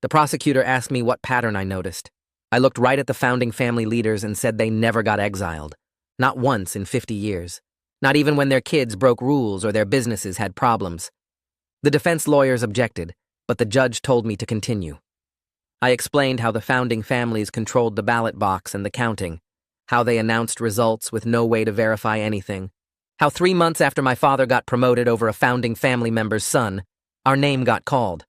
The prosecutor asked me what pattern I noticed. I looked right at the founding family leaders and said they never got exiled, not once in 50 years, not even when their kids broke rules or their businesses had problems. The defense lawyers objected, but the judge told me to continue. I explained how the founding families controlled the ballot box and the counting, how they announced results with no way to verify anything, how 3 months after my father got promoted over a founding family member's son, our name got called.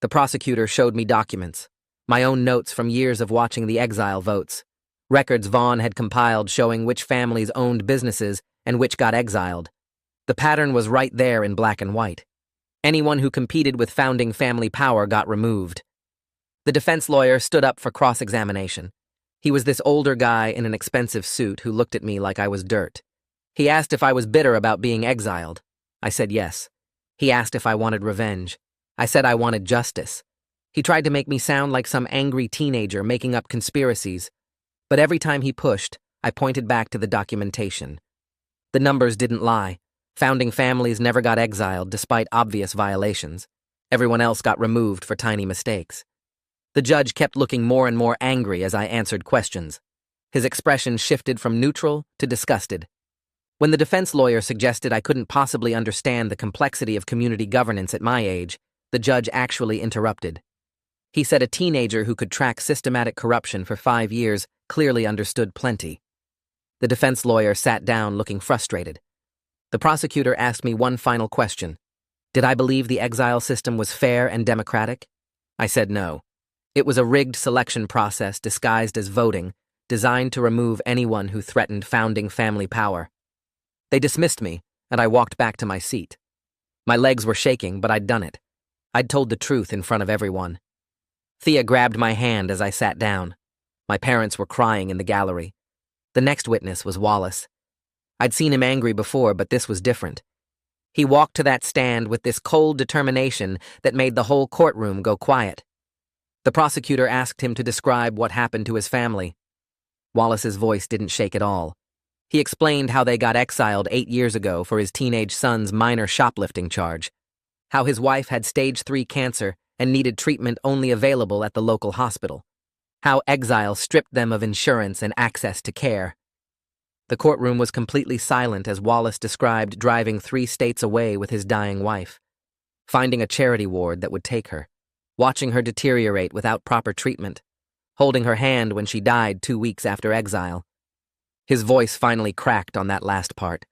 The prosecutor showed me documents, my own notes from years of watching the exile votes, records Vaughn had compiled showing which families owned businesses and which got exiled. The pattern was right there in black and white. Anyone who competed with founding family power got removed. The defense lawyer stood up for cross-examination. He was this older guy in an expensive suit who looked at me like I was dirt. He asked if I was bitter about being exiled. I said yes. He asked if I wanted revenge. I said I wanted justice. He tried to make me sound like some angry teenager making up conspiracies. But every time he pushed, I pointed back to the documentation. The numbers didn't lie. Founding families never got exiled despite obvious violations. Everyone else got removed for tiny mistakes. The judge kept looking more and more angry as I answered questions. His expression shifted from neutral to disgusted. When the defense lawyer suggested I couldn't possibly understand the complexity of community governance at my age, the judge actually interrupted. He said a teenager who could track systematic corruption for 5 years clearly understood plenty. The defense lawyer sat down looking frustrated. The prosecutor asked me one final question. Did I believe the exile system was fair and democratic? I said no. It was a rigged selection process disguised as voting, designed to remove anyone who threatened founding family power. They dismissed me, and I walked back to my seat. My legs were shaking, but I'd done it. I'd told the truth in front of everyone. Thea grabbed my hand as I sat down. My parents were crying in the gallery. The next witness was Wallace. I'd seen him angry before, but this was different. He walked to that stand with this cold determination that made the whole courtroom go quiet. The prosecutor asked him to describe what happened to his family. Wallace's voice didn't shake at all. He explained how they got exiled 8 years ago for his teenage son's minor shoplifting charge, how his wife had stage 3 cancer and needed treatment only available at the local hospital, how exile stripped them of insurance and access to care. The courtroom was completely silent as Wallace described driving 3 states away with his dying wife, finding a charity ward that would take her, watching her deteriorate without proper treatment, holding her hand when she died 2 weeks after exile. His voice finally cracked on that last part.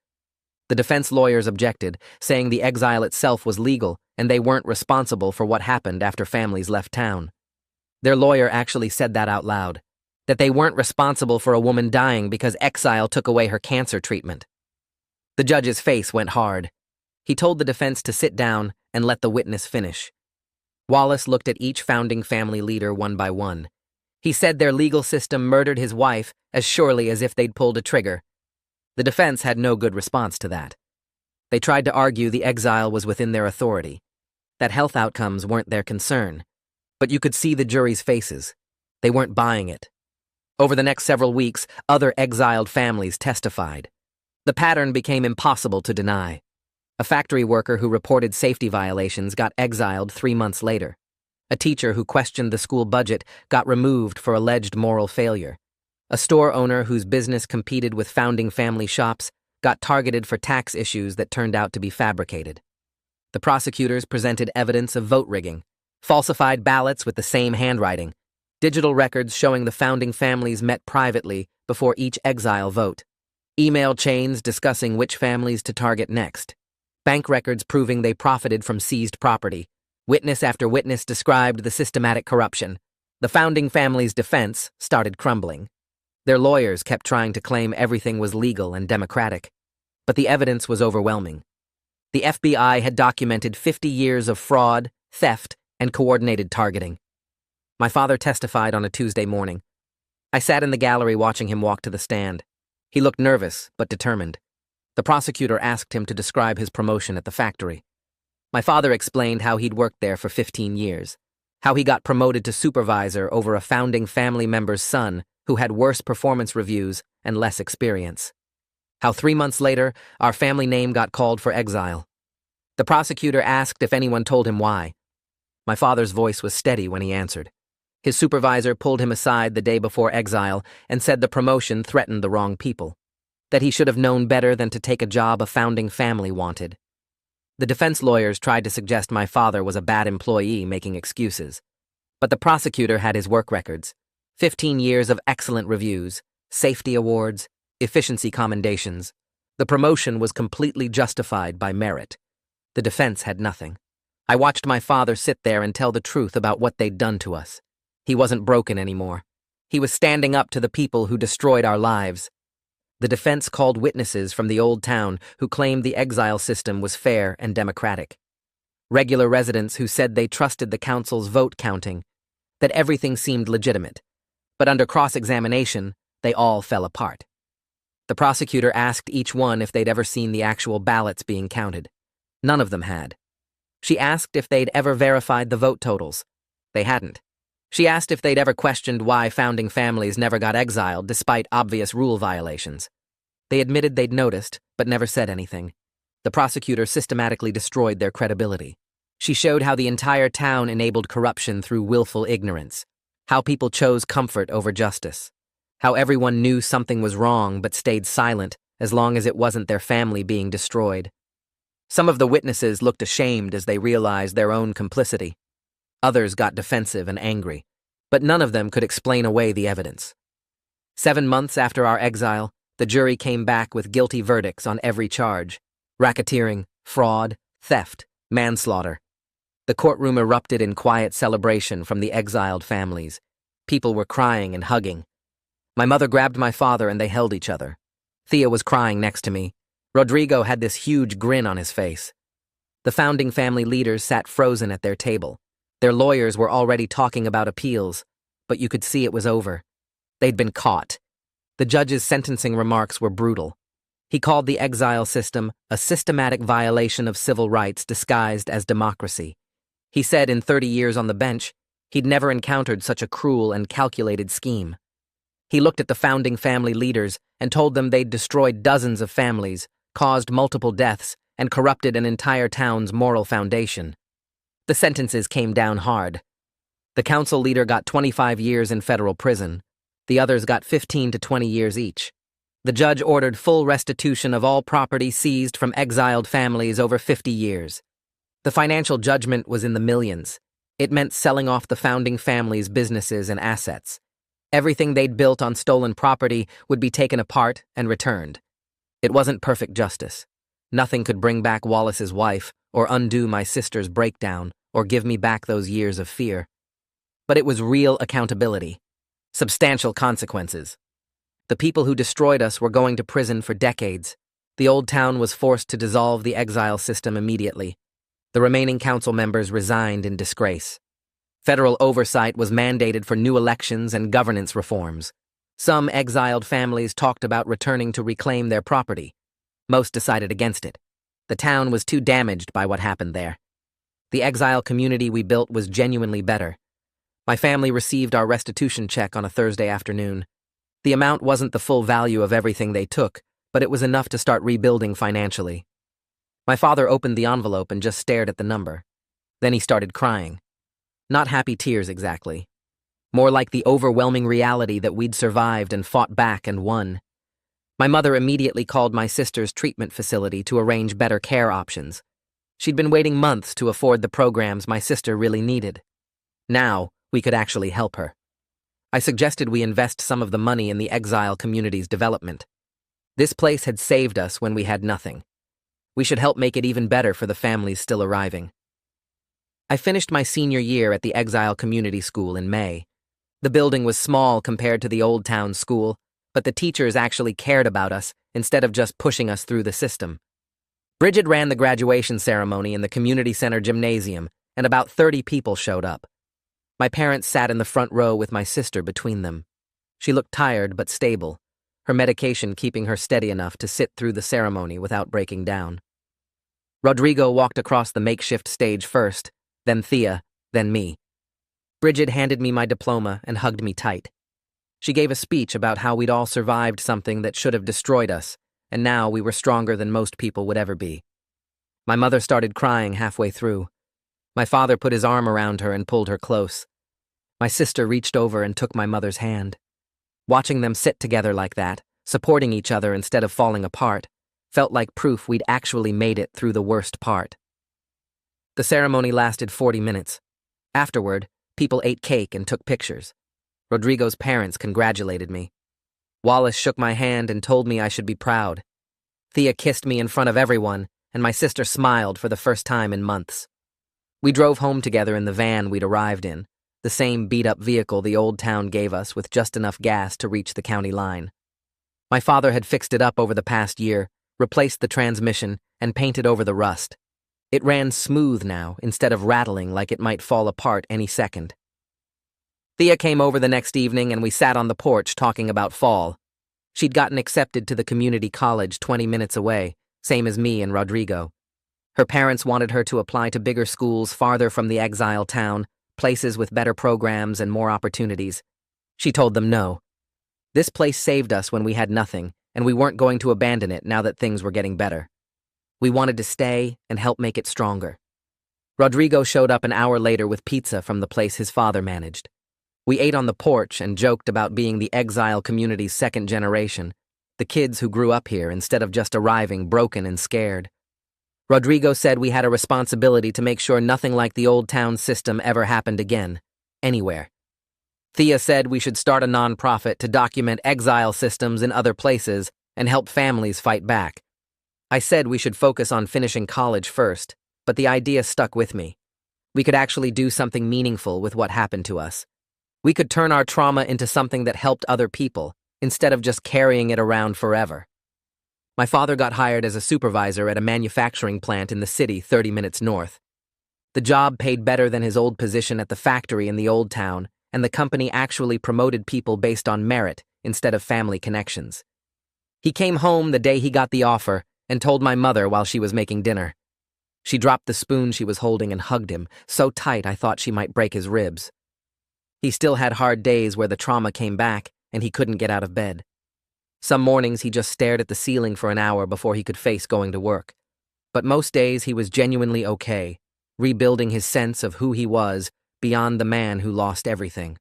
The defense lawyers objected, saying the exile itself was legal and they weren't responsible for what happened after families left town. Their lawyer actually said that out loud, that they weren't responsible for a woman dying because exile took away her cancer treatment. The judge's face went hard. He told the defense to sit down and let the witness finish. Wallace looked at each founding family leader one by one. He said their legal system murdered his wife as surely as if they'd pulled a trigger. The defense had no good response to that. They tried to argue the exile was within their authority, that health outcomes weren't their concern. But you could see the jury's faces. They weren't buying it. Over the next several weeks, other exiled families testified. The pattern became impossible to deny. A factory worker who reported safety violations got exiled 3 months later. A teacher who questioned the school budget got removed for alleged moral failure. A store owner whose business competed with founding family shops got targeted for tax issues that turned out to be fabricated. The prosecutors presented evidence of vote rigging, falsified ballots with the same handwriting, digital records showing the founding families met privately before each exile vote, email chains discussing which families to target next, bank records proving they profited from seized property. Witness after witness described the systematic corruption. The founding family's defense started crumbling. Their lawyers kept trying to claim everything was legal and democratic, but the evidence was overwhelming. The FBI had documented 50 years of fraud, theft, and coordinated targeting. My father testified on a Tuesday morning. I sat in the gallery watching him walk to the stand. He looked nervous, but determined. The prosecutor asked him to describe his promotion at the factory. My father explained how he'd worked there for 15 years, how he got promoted to supervisor over a founding family member's son who had worse performance reviews and less experience. How 3 months later, our family name got called for exile. The prosecutor asked if anyone told him why. My father's voice was steady when he answered. His supervisor pulled him aside the day before exile and said the promotion threatened the wrong people, that he should have known better than to take a job a founding family wanted. The defense lawyers tried to suggest my father was a bad employee making excuses. But the prosecutor had his work records, 15 years of excellent reviews, safety awards, efficiency commendations. The promotion was completely justified by merit. The defense had nothing. I watched my father sit there and tell the truth about what they'd done to us. He wasn't broken anymore. He was standing up to the people who destroyed our lives. The defense called witnesses from the old town who claimed the exile system was fair and democratic. Regular residents who said they trusted the council's vote counting, that everything seemed legitimate. But under cross-examination, they all fell apart. The prosecutor asked each one if they'd ever seen the actual ballots being counted. None of them had. She asked if they'd ever verified the vote totals. They hadn't. She asked if they'd ever questioned why founding families never got exiled despite obvious rule violations. They admitted they'd noticed, but never said anything. The prosecutor systematically destroyed their credibility. She showed how the entire town enabled corruption through willful ignorance, how people chose comfort over justice, how everyone knew something was wrong but stayed silent as long as it wasn't their family being destroyed. Some of the witnesses looked ashamed as they realized their own complicity. Others got defensive and angry, but none of them could explain away the evidence. 7 months after our exile, the jury came back with guilty verdicts on every charge: racketeering, fraud, theft, manslaughter. The courtroom erupted in quiet celebration from the exiled families. People were crying and hugging. My mother grabbed my father and they held each other. Thea was crying next to me. Rodrigo had this huge grin on his face. The founding family leaders sat frozen at their table. Their lawyers were already talking about appeals, but you could see it was over. They'd been caught. The judge's sentencing remarks were brutal. He called the exile system a systematic violation of civil rights disguised as democracy. He said in 30 years on the bench, he'd never encountered such a cruel and calculated scheme. He looked at the founding family leaders and told them they'd destroyed dozens of families, caused multiple deaths, and corrupted an entire town's moral foundation. The sentences came down hard. The council leader got 25 years in federal prison. The others got 15 to 20 years each. The judge ordered full restitution of all property seized from exiled families over 50 years. The financial judgment was in the millions. It meant selling off the founding families' businesses and assets. Everything they'd built on stolen property would be taken apart and returned. It wasn't perfect justice. Nothing could bring back Wallace's wife or undo my sister's breakdown or give me back those years of fear. But it was real accountability. Substantial consequences. The people who destroyed us were going to prison for decades. The old town was forced to dissolve the exile system immediately. The remaining council members resigned in disgrace. Federal oversight was mandated for new elections and governance reforms. Some exiled families talked about returning to reclaim their property. Most decided against it. The town was too damaged by what happened there. The exile community we built was genuinely better. My family received our restitution check on a Thursday afternoon. The amount wasn't the full value of everything they took, but it was enough to start rebuilding financially. My father opened the envelope and just stared at the number. Then he started crying. Not happy tears exactly. More like the overwhelming reality that we'd survived and fought back and won. My mother immediately called my sister's treatment facility to arrange better care options. She'd been waiting months to afford the programs my sister really needed. Now, we could actually help her. I suggested we invest some of the money in the exile community's development. This place had saved us when we had nothing. We should help make it even better for the families still arriving. I finished my senior year at the Exile Community School in May. The building was small compared to the Old Town School, but the teachers actually cared about us instead of just pushing us through the system. Bridget ran the graduation ceremony in the community center gymnasium, and about 30 people showed up. My parents sat in the front row with my sister between them. She looked tired but stable, her medication keeping her steady enough to sit through the ceremony without breaking down. Rodrigo walked across the makeshift stage first, then Thea, then me. Bridget handed me my diploma and hugged me tight. She gave a speech about how we'd all survived something that should have destroyed us, and now we were stronger than most people would ever be. My mother started crying halfway through. My father put his arm around her and pulled her close. My sister reached over and took my mother's hand. Watching them sit together like that, supporting each other instead of falling apart, felt like proof we'd actually made it through the worst part. The ceremony lasted 40 minutes. Afterward, people ate cake and took pictures. Rodrigo's parents congratulated me. Wallace shook my hand and told me I should be proud. Thea kissed me in front of everyone, and my sister smiled for the first time in months. We drove home together in the van we'd arrived in, the same beat-up vehicle the old town gave us with just enough gas to reach the county line. My father had fixed it up over the past year, replaced the transmission, and painted over the rust. It ran smooth now, instead of rattling like it might fall apart any second. Thea came over the next evening and we sat on the porch talking about fall. She'd gotten accepted to the community college 20 minutes away, same as me and Rodrigo. Her parents wanted her to apply to bigger schools farther from the exile town, places with better programs and more opportunities. She told them no. This place saved us when we had nothing, and we weren't going to abandon it now that things were getting better. We wanted to stay and help make it stronger. Rodrigo showed up an hour later with pizza from the place his father managed. We ate on the porch and joked about being the exile community's second generation, the kids who grew up here instead of just arriving broken and scared. Rodrigo said we had a responsibility to make sure nothing like the old town system ever happened again, anywhere. Thea said we should start a nonprofit to document exile systems in other places and help families fight back. I said we should focus on finishing college first, but the idea stuck with me. We could actually do something meaningful with what happened to us. We could turn our trauma into something that helped other people, instead of just carrying it around forever. My father got hired as a supervisor at a manufacturing plant in the city 30 minutes north. The job paid better than his old position at the factory in the old town, and the company actually promoted people based on merit instead of family connections. He came home the day he got the offer and told my mother while she was making dinner. She dropped the spoon she was holding and hugged him, so tight I thought she might break his ribs. He still had hard days where the trauma came back and he couldn't get out of bed. Some mornings he just stared at the ceiling for an hour before he could face going to work. But most days he was genuinely okay, rebuilding his sense of who he was beyond the man who lost everything.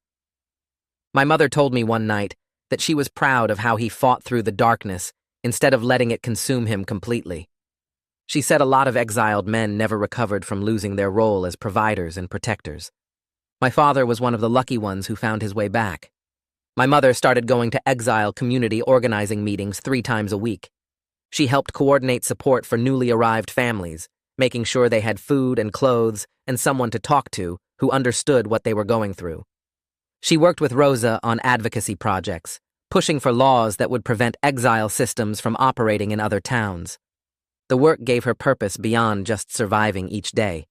My mother told me one night that she was proud of how he fought through the darkness instead of letting it consume him completely. She said a lot of exiled men never recovered from losing their role as providers and protectors. My father was one of the lucky ones who found his way back. My mother started going to exile community organizing meetings 3 times a week. She helped coordinate support for newly arrived families, making sure they had food and clothes and someone to talk to who understood what they were going through. She worked with Rosa on advocacy projects, pushing for laws that would prevent exile systems from operating in other towns. The work gave her purpose beyond just surviving each day.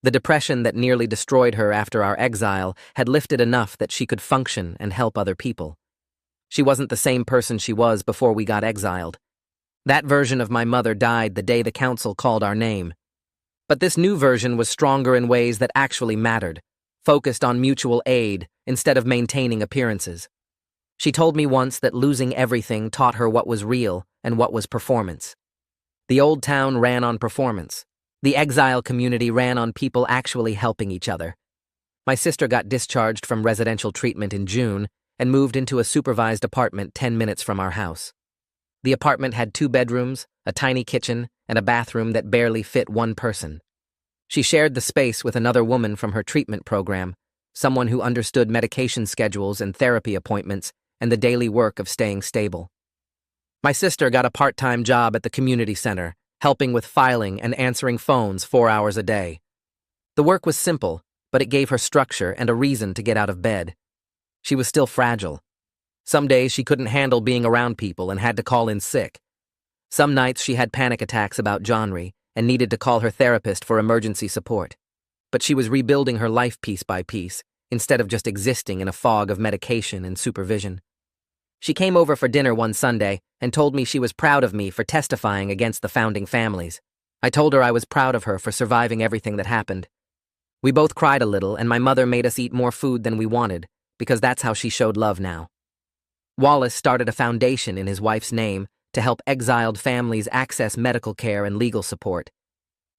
The depression that nearly destroyed her after our exile had lifted enough that she could function and help other people. She wasn't the same person she was before we got exiled. That version of my mother died the day the council called our name. But this new version was stronger in ways that actually mattered, focused on mutual aid instead of maintaining appearances. She told me once that losing everything taught her what was real and what was performance. The old town ran on performance. The exile community ran on people actually helping each other. My sister got discharged from residential treatment in June and moved into a supervised apartment 10 minutes from our house. The apartment had 2 bedrooms, a tiny kitchen, and a bathroom that barely fit one person. She shared the space with another woman from her treatment program, someone who understood medication schedules and therapy appointments and the daily work of staying stable. My sister got a part-time job at the community center, helping with filing and answering phones 4 hours a day. The work was simple, but it gave her structure and a reason to get out of bed. She was still fragile. Some days she couldn't handle being around people and had to call in sick. Some nights she had panic attacks about genre and needed to call her therapist for emergency support. But she was rebuilding her life piece by piece, instead of just existing in a fog of medication and supervision. She came over for dinner one Sunday and told me she was proud of me for testifying against the founding families. I told her I was proud of her for surviving everything that happened. We both cried a little, and my mother made us eat more food than we wanted, because that's how she showed love now. Wallace started a foundation in his wife's name to help exiled families access medical care and legal support.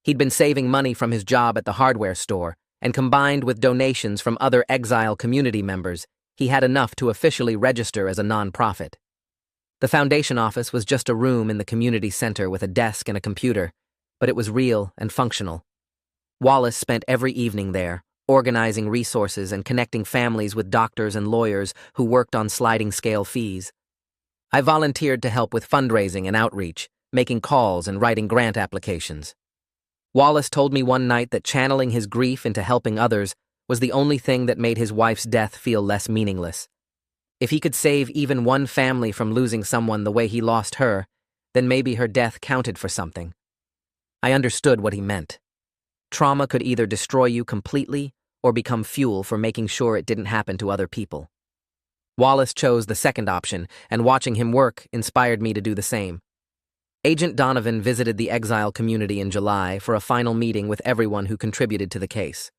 He'd been saving money from his job at the hardware store, and combined with donations from other exile community members, he had enough to officially register as a nonprofit. The foundation office was just a room in the community center with a desk and a computer, but it was real and functional. Wallace spent every evening there, organizing resources and connecting families with doctors and lawyers who worked on sliding-scale fees. I volunteered to help with fundraising and outreach, making calls and writing grant applications. Wallace told me one night that channeling his grief into helping others was the only thing that made his wife's death feel less meaningless. If he could save even one family from losing someone the way he lost her, then maybe her death counted for something. I understood what he meant. Trauma could either destroy you completely or become fuel for making sure it didn't happen to other people. Wallace chose the second option, and watching him work inspired me to do the same. Agent Donovan visited the exile community in July for a final meeting with everyone who contributed to the case.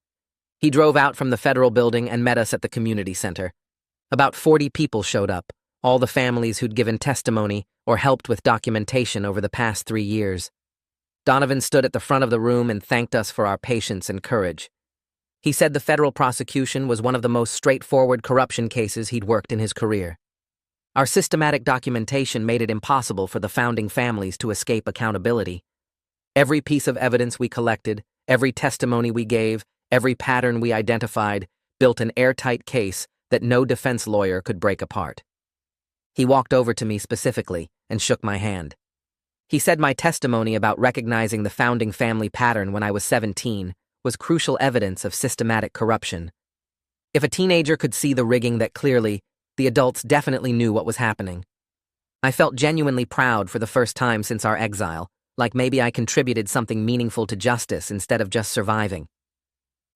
He drove out from the federal building and met us at the community center. About 40 people showed up, all the families who'd given testimony or helped with documentation over the past 3 years. Donovan stood at the front of the room and thanked us for our patience and courage. He said the federal prosecution was one of the most straightforward corruption cases he'd worked in his career. Our systematic documentation made it impossible for the founding families to escape accountability. Every piece of evidence we collected, every testimony we gave, every pattern we identified, built an airtight case that no defense lawyer could break apart. He walked over to me specifically and shook my hand. He said my testimony about recognizing the founding family pattern when I was 17 was crucial evidence of systematic corruption. If a teenager could see the rigging that clearly, the adults definitely knew what was happening. I felt genuinely proud for the first time since our exile, like maybe I contributed something meaningful to justice instead of just surviving.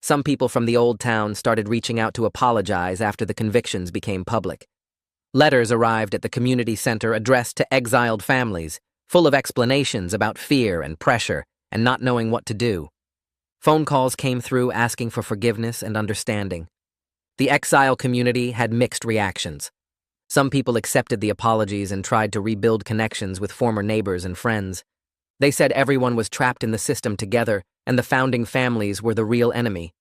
Some people from the old town started reaching out to apologize after the convictions became public. Letters arrived at the community center addressed to exiled families, full of explanations about fear and pressure and not knowing what to do. Phone calls came through asking for forgiveness and understanding. The exile community had mixed reactions. Some people accepted the apologies and tried to rebuild connections with former neighbors and friends. They said everyone was trapped in the system together and the founding families were the real enemy.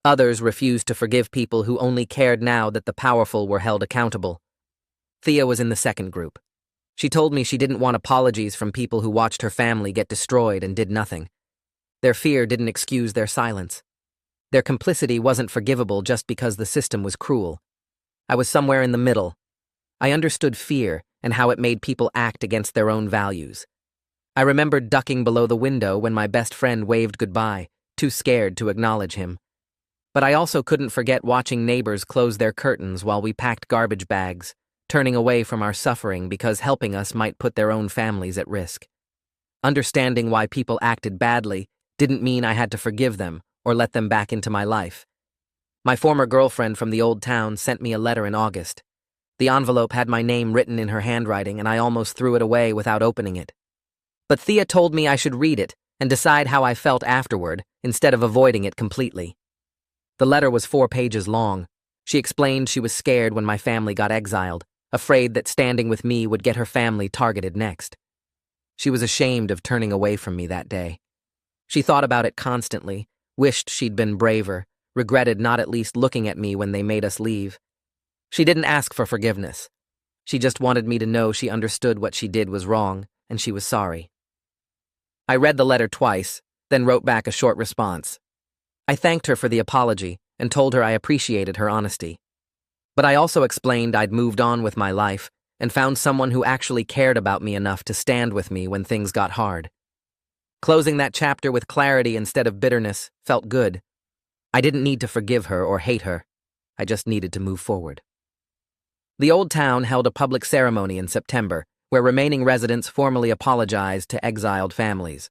Others refused to forgive people who only cared now that the powerful were held accountable. Thea was in the second group. She told me she didn't want apologies from people who watched her family get destroyed and did nothing. Their fear didn't excuse their silence. Their complicity wasn't forgivable just because the system was cruel. I was somewhere in the middle. I understood fear and how it made people act against their own values. I remembered ducking below the window when my best friend waved goodbye, too scared to acknowledge him. But I also couldn't forget watching neighbors close their curtains while we packed garbage bags, turning away from our suffering because helping us might put their own families at risk. Understanding why people acted badly didn't mean I had to forgive them or let them back into my life. My former girlfriend from the old town sent me a letter in August. The envelope had my name written in her handwriting, and I almost threw it away without opening it. But Thea told me I should read it and decide how I felt afterward, instead of avoiding it completely. The letter was 4 pages long. She explained she was scared when my family got exiled, afraid that standing with me would get her family targeted next. She was ashamed of turning away from me that day. She thought about it constantly, wished she'd been braver, regretted not at least looking at me when they made us leave. She didn't ask for forgiveness. She just wanted me to know she understood what she did was wrong, and she was sorry. I read the letter twice, then wrote back a short response. I thanked her for the apology and told her I appreciated her honesty. But I also explained I'd moved on with my life and found someone who actually cared about me enough to stand with me when things got hard. Closing that chapter with clarity instead of bitterness felt good. I didn't need to forgive her or hate her. I just needed to move forward. The old town held a public ceremony in September, where remaining residents formally apologized to exiled families.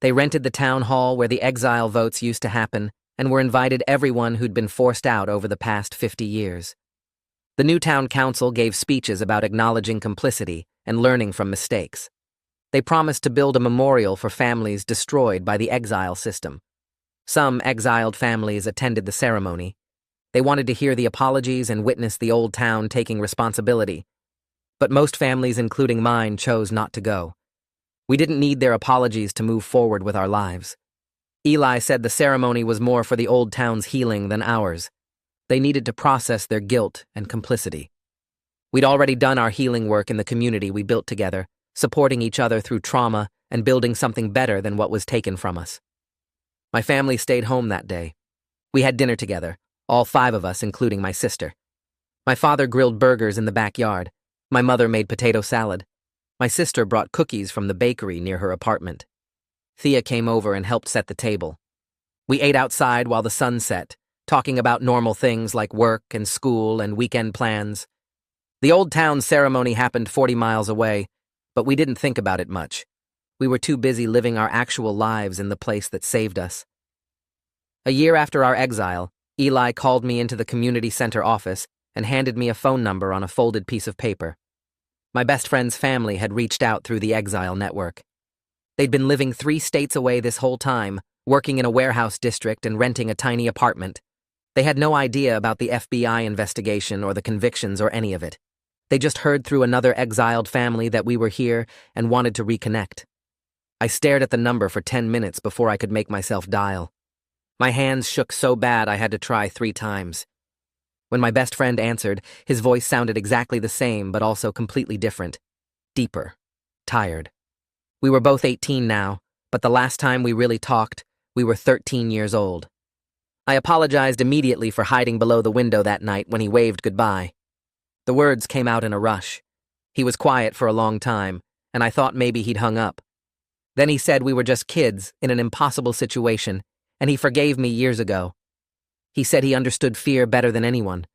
They rented the town hall where the exile votes used to happen and were invited everyone who'd been forced out over the past 50 years. The new town council gave speeches about acknowledging complicity and learning from mistakes. They promised to build a memorial for families destroyed by the exile system. Some exiled families attended the ceremony. They wanted to hear the apologies and witness the old town taking responsibility. But most families, including mine, chose not to go. We didn't need their apologies to move forward with our lives. Eli said the ceremony was more for the old town's healing than ours. They needed to process their guilt and complicity. We'd already done our healing work in the community we built together, supporting each other through trauma and building something better than what was taken from us. My family stayed home that day. We had dinner together, all 5 of us, including my sister. My father grilled burgers in the backyard. My mother made potato salad. My sister brought cookies from the bakery near her apartment. Thea came over and helped set the table. We ate outside while the sun set, talking about normal things like work and school and weekend plans. The old town ceremony happened 40 miles away, but we didn't think about it much. We were too busy living our actual lives in the place that saved us. A year after our exile, Eli called me into the community center office and handed me a phone number on a folded piece of paper. My best friend's family had reached out through the exile network. They'd been living 3 states away this whole time, working in a warehouse district and renting a tiny apartment. They had no idea about the FBI investigation or the convictions or any of it. They just heard through another exiled family that we were here and wanted to reconnect. I stared at the number for 10 minutes before I could make myself dial. My hands shook so bad I had to try 3 times. When my best friend answered, his voice sounded exactly the same but also completely different. Deeper. Tired. We were both 18 now, but the last time we really talked, we were 13 years old. I apologized immediately for hiding below the window that night when he waved goodbye. The words came out in a rush. He was quiet for a long time, and I thought maybe he'd hung up. Then he said we were just kids in an impossible situation, and he forgave me years ago. He said he understood fear better than anyone.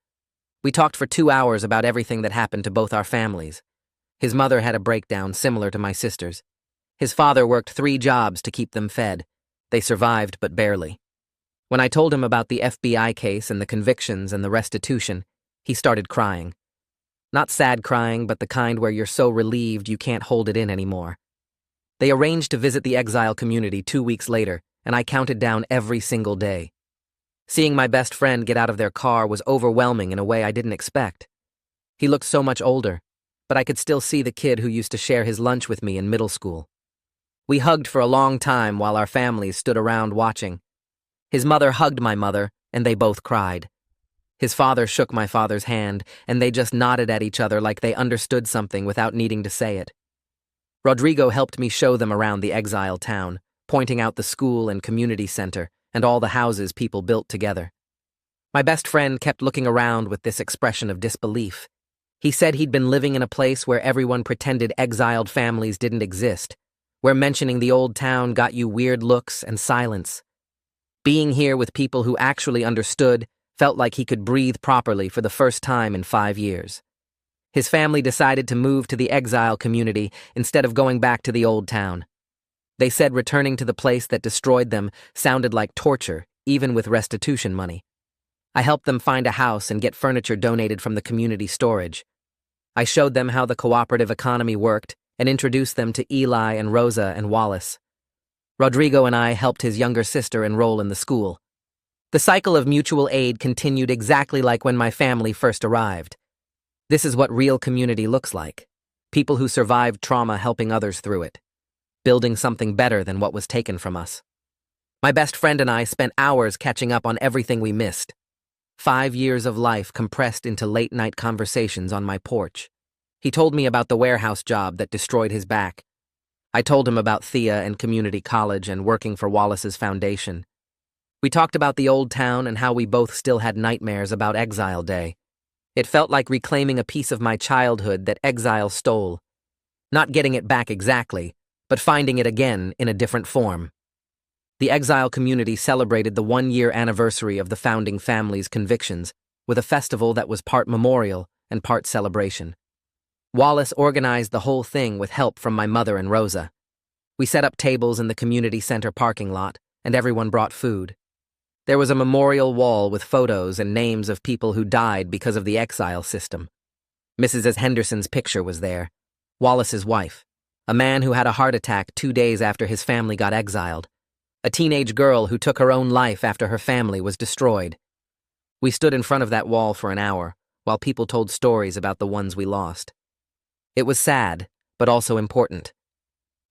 We talked for 2 hours about everything that happened to both our families. His mother had a breakdown similar to my sister's. His father worked 3 jobs to keep them fed. They survived, but barely. When I told him about the FBI case and the convictions and the restitution, he started crying. Not sad crying, but the kind where you're so relieved you can't hold it in anymore. They arranged to visit the exile community 2 weeks later, and I counted down every single day. Seeing my best friend get out of their car was overwhelming in a way I didn't expect. He looked so much older, but I could still see the kid who used to share his lunch with me in middle school. We hugged for a long time while our families stood around watching. His mother hugged my mother, and they both cried. His father shook my father's hand, and they just nodded at each other like they understood something without needing to say it. Rodrigo helped me show them around the exile town, pointing out the school and community center and all the houses people built together. My best friend kept looking around with this expression of disbelief. He said he'd been living in a place where everyone pretended exiled families didn't exist, where mentioning the old town got you weird looks and silence. Being here with people who actually understood felt like he could breathe properly for the first time in 5 years. His family decided to move to the exile community instead of going back to the old town. They said returning to the place that destroyed them sounded like torture, even with restitution money. I helped them find a house and get furniture donated from the community storage. I showed them how the cooperative economy worked and introduced them to Eli and Rosa and Wallace. Rodrigo and I helped his younger sister enroll in the school. The cycle of mutual aid continued exactly like when my family first arrived. This is what real community looks like. People who survived trauma helping others through it, building something better than what was taken from us. My best friend and I spent hours catching up on everything we missed. 5 years of life compressed into late-night conversations on my porch. He told me about the warehouse job that destroyed his back. I told him about Thea and community college and working for Wallace's foundation. We talked about the old town and how we both still had nightmares about Exile Day. It felt like reclaiming a piece of my childhood that exile stole. Not getting it back exactly, but finding it again in a different form. The exile community celebrated the 1-year anniversary of the founding family's convictions with a festival that was part memorial and part celebration. Wallace organized the whole thing with help from my mother and Rosa. We set up tables in the community center parking lot, and everyone brought food. There was a memorial wall with photos and names of people who died because of the exile system. Mrs. Henderson's picture was there, Wallace's wife, a man who had a heart attack 2 days after his family got exiled, a teenage girl who took her own life after her family was destroyed. We stood in front of that wall for an hour, while people told stories about the ones we lost. It was sad, but also important.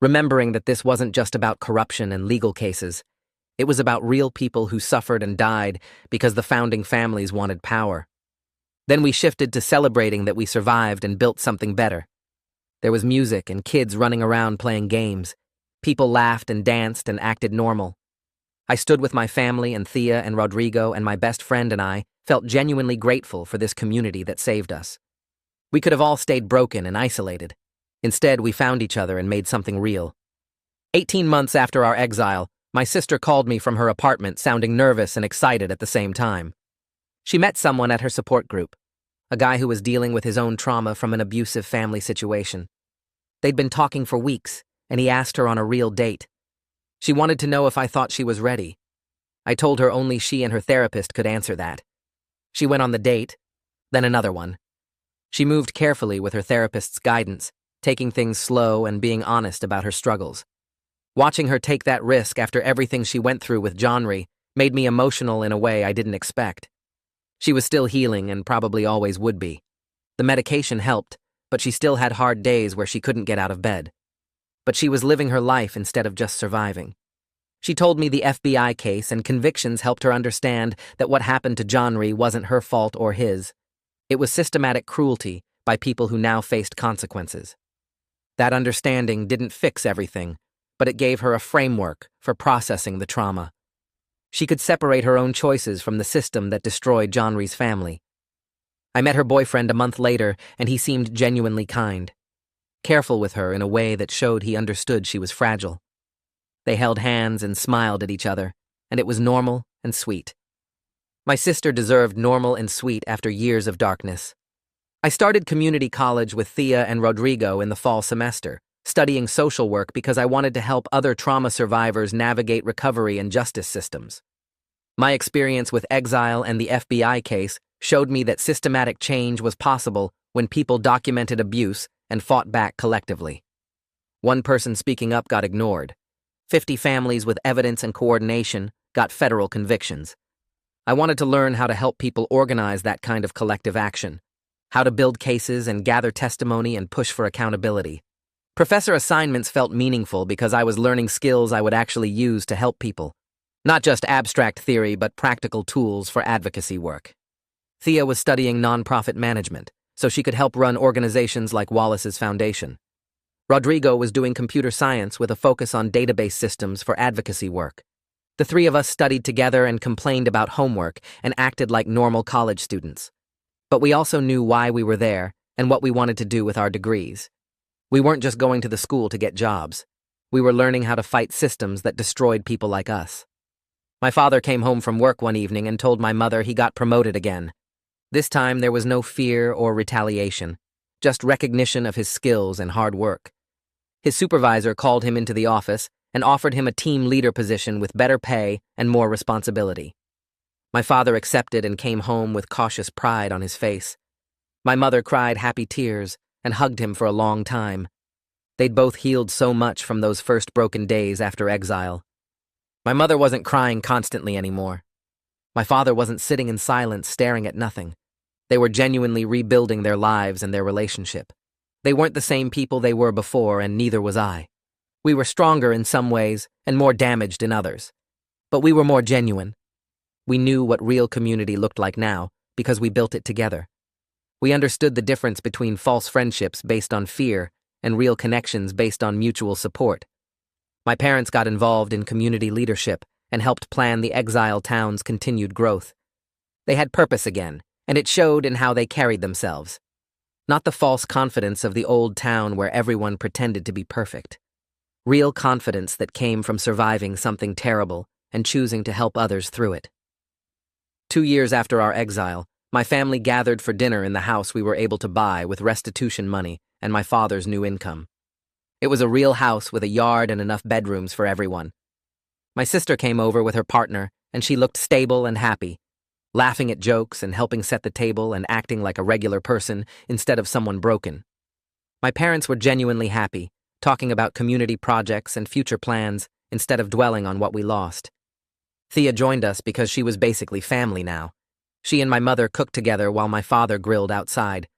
Remembering that this wasn't just about corruption and legal cases. It was about real people who suffered and died because the founding families wanted power. Then we shifted to celebrating that we survived and built something better. There was music and kids running around playing games. People laughed and danced and acted normal. I stood with my family and Thea and Rodrigo, and my best friend and I felt genuinely grateful for this community that saved us. We could have all stayed broken and isolated. Instead, we found each other and made something real. 18 months after our exile, my sister called me from her apartment sounding nervous and excited at the same time. She met someone at her support group, a guy who was dealing with his own trauma from an abusive family situation. They'd been talking for weeks, and he asked her on a real date. She wanted to know if I thought she was ready. I told her only she and her therapist could answer that. She went on the date, then another one. She moved carefully with her therapist's guidance, taking things slow and being honest about her struggles. Watching her take that risk after everything she went through with Johnry made me emotional in a way I didn't expect. She was still healing and probably always would be. The medication helped, but she still had hard days where she couldn't get out of bed. But she was living her life instead of just surviving. She told me the FBI case and convictions helped her understand that what happened to Johnry wasn't her fault or his. It was systematic cruelty by people who now faced consequences. That understanding didn't fix everything, but it gave her a framework for processing the trauma. She could separate her own choices from the system that destroyed Johnry's family. I met her boyfriend a month later, and he seemed genuinely kind, careful with her in a way that showed he understood she was fragile. They held hands and smiled at each other, and it was normal and sweet. My sister deserved normal and sweet after years of darkness. I started community college with Thea and Rodrigo in the fall semester, studying social work because I wanted to help other trauma survivors navigate recovery and justice systems. My experience with exile and the FBI case showed me that systematic change was possible when people documented abuse and fought back collectively. One person speaking up got ignored. 50 families with evidence and coordination got federal convictions. I wanted to learn how to help people organize that kind of collective action, how to build cases and gather testimony and push for accountability. Professor assignments felt meaningful because I was learning skills I would actually use to help people. Not just abstract theory, but practical tools for advocacy work. Thea was studying nonprofit management, so she could help run organizations like Wallace's Foundation. Rodrigo was doing computer science with a focus on database systems for advocacy work. The three of us studied together and complained about homework and acted like normal college students. But we also knew why we were there and what we wanted to do with our degrees. We weren't just going to the school to get jobs. We were learning how to fight systems that destroyed people like us. My father came home from work one evening and told my mother he got promoted again. This time there was no fear or retaliation. just recognition of his skills and hard work. His supervisor called him into the office and offered him a team leader position with better pay and more responsibility. My father accepted and came home with cautious pride on his face. My mother cried happy tears and hugged him for a long time. They'd both healed so much from those first broken days after exile. My mother wasn't crying constantly anymore. My father wasn't sitting in silence staring at nothing. They were genuinely rebuilding their lives and their relationship. They weren't the same people they were before, and neither was I. We were stronger in some ways and more damaged in others. But we were more genuine. We knew what real community looked like now because we built it together. We understood the difference between false friendships based on fear and real connections based on mutual support. My parents got involved in community leadership and helped plan the exile town's continued growth. They had purpose again, and it showed in how they carried themselves. Not the false confidence of the old town where everyone pretended to be perfect. Real confidence that came from surviving something terrible and choosing to help others through it. 2 years after our exile, my family gathered for dinner in the house we were able to buy with restitution money and my father's new income. It was a real house with a yard and enough bedrooms for everyone. My sister came over with her partner, and she looked stable and happy, laughing at jokes and helping set the table and acting like a regular person instead of someone broken. My parents were genuinely happy, talking about community projects and future plans instead of dwelling on what we lost. Thea joined us because she was basically family now. She and my mother cooked together while my father grilled outside.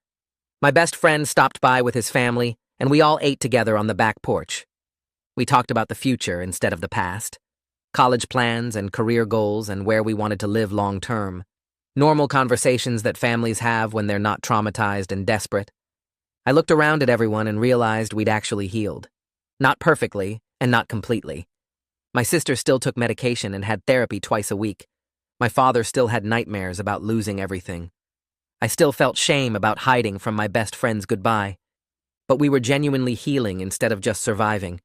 My best friend stopped by with his family, and we all ate together on the back porch. We talked about the future instead of the past. College plans and career goals and where we wanted to live long term. Normal conversations that families have when they're not traumatized and desperate. I looked around at everyone and realized we'd actually healed. Not perfectly, and not completely. My sister still took medication and had therapy twice a week. My father still had nightmares about losing everything. I still felt shame about hiding from my best friend's goodbye. But we were genuinely healing instead of just surviving.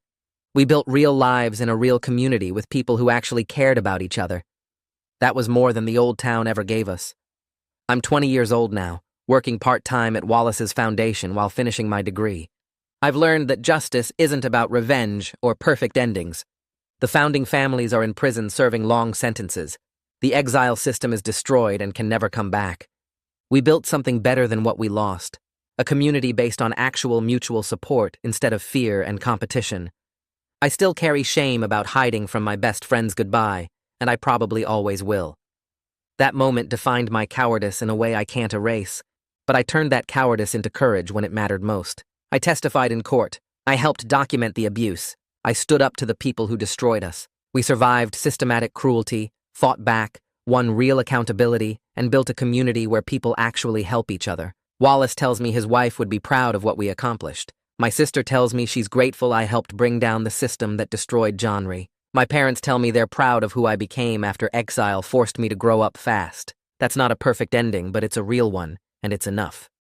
We built real lives in a real community with people who actually cared about each other. That was more than the old town ever gave us. I'm 20 years old now, working part-time at Wallace's Foundation while finishing my degree. I've learned that justice isn't about revenge or perfect endings. The founding families are in prison serving long sentences. The exile system is destroyed and can never come back. We built something better than what we lost, a community based on actual mutual support instead of fear and competition. I still carry shame about hiding from my best friend's goodbye, and I probably always will. That moment defined my cowardice in a way I can't erase, but I turned that cowardice into courage when it mattered most. I testified in court. I helped document the abuse. I stood up to the people who destroyed us. We survived systematic cruelty, fought back, won real accountability, and built a community where people actually help each other. Wallace tells me his wife would be proud of what we accomplished. My sister tells me she's grateful I helped bring down the system that destroyed genre. My parents tell me they're proud of who I became after exile forced me to grow up fast. That's not a perfect ending, but it's a real one, and it's enough.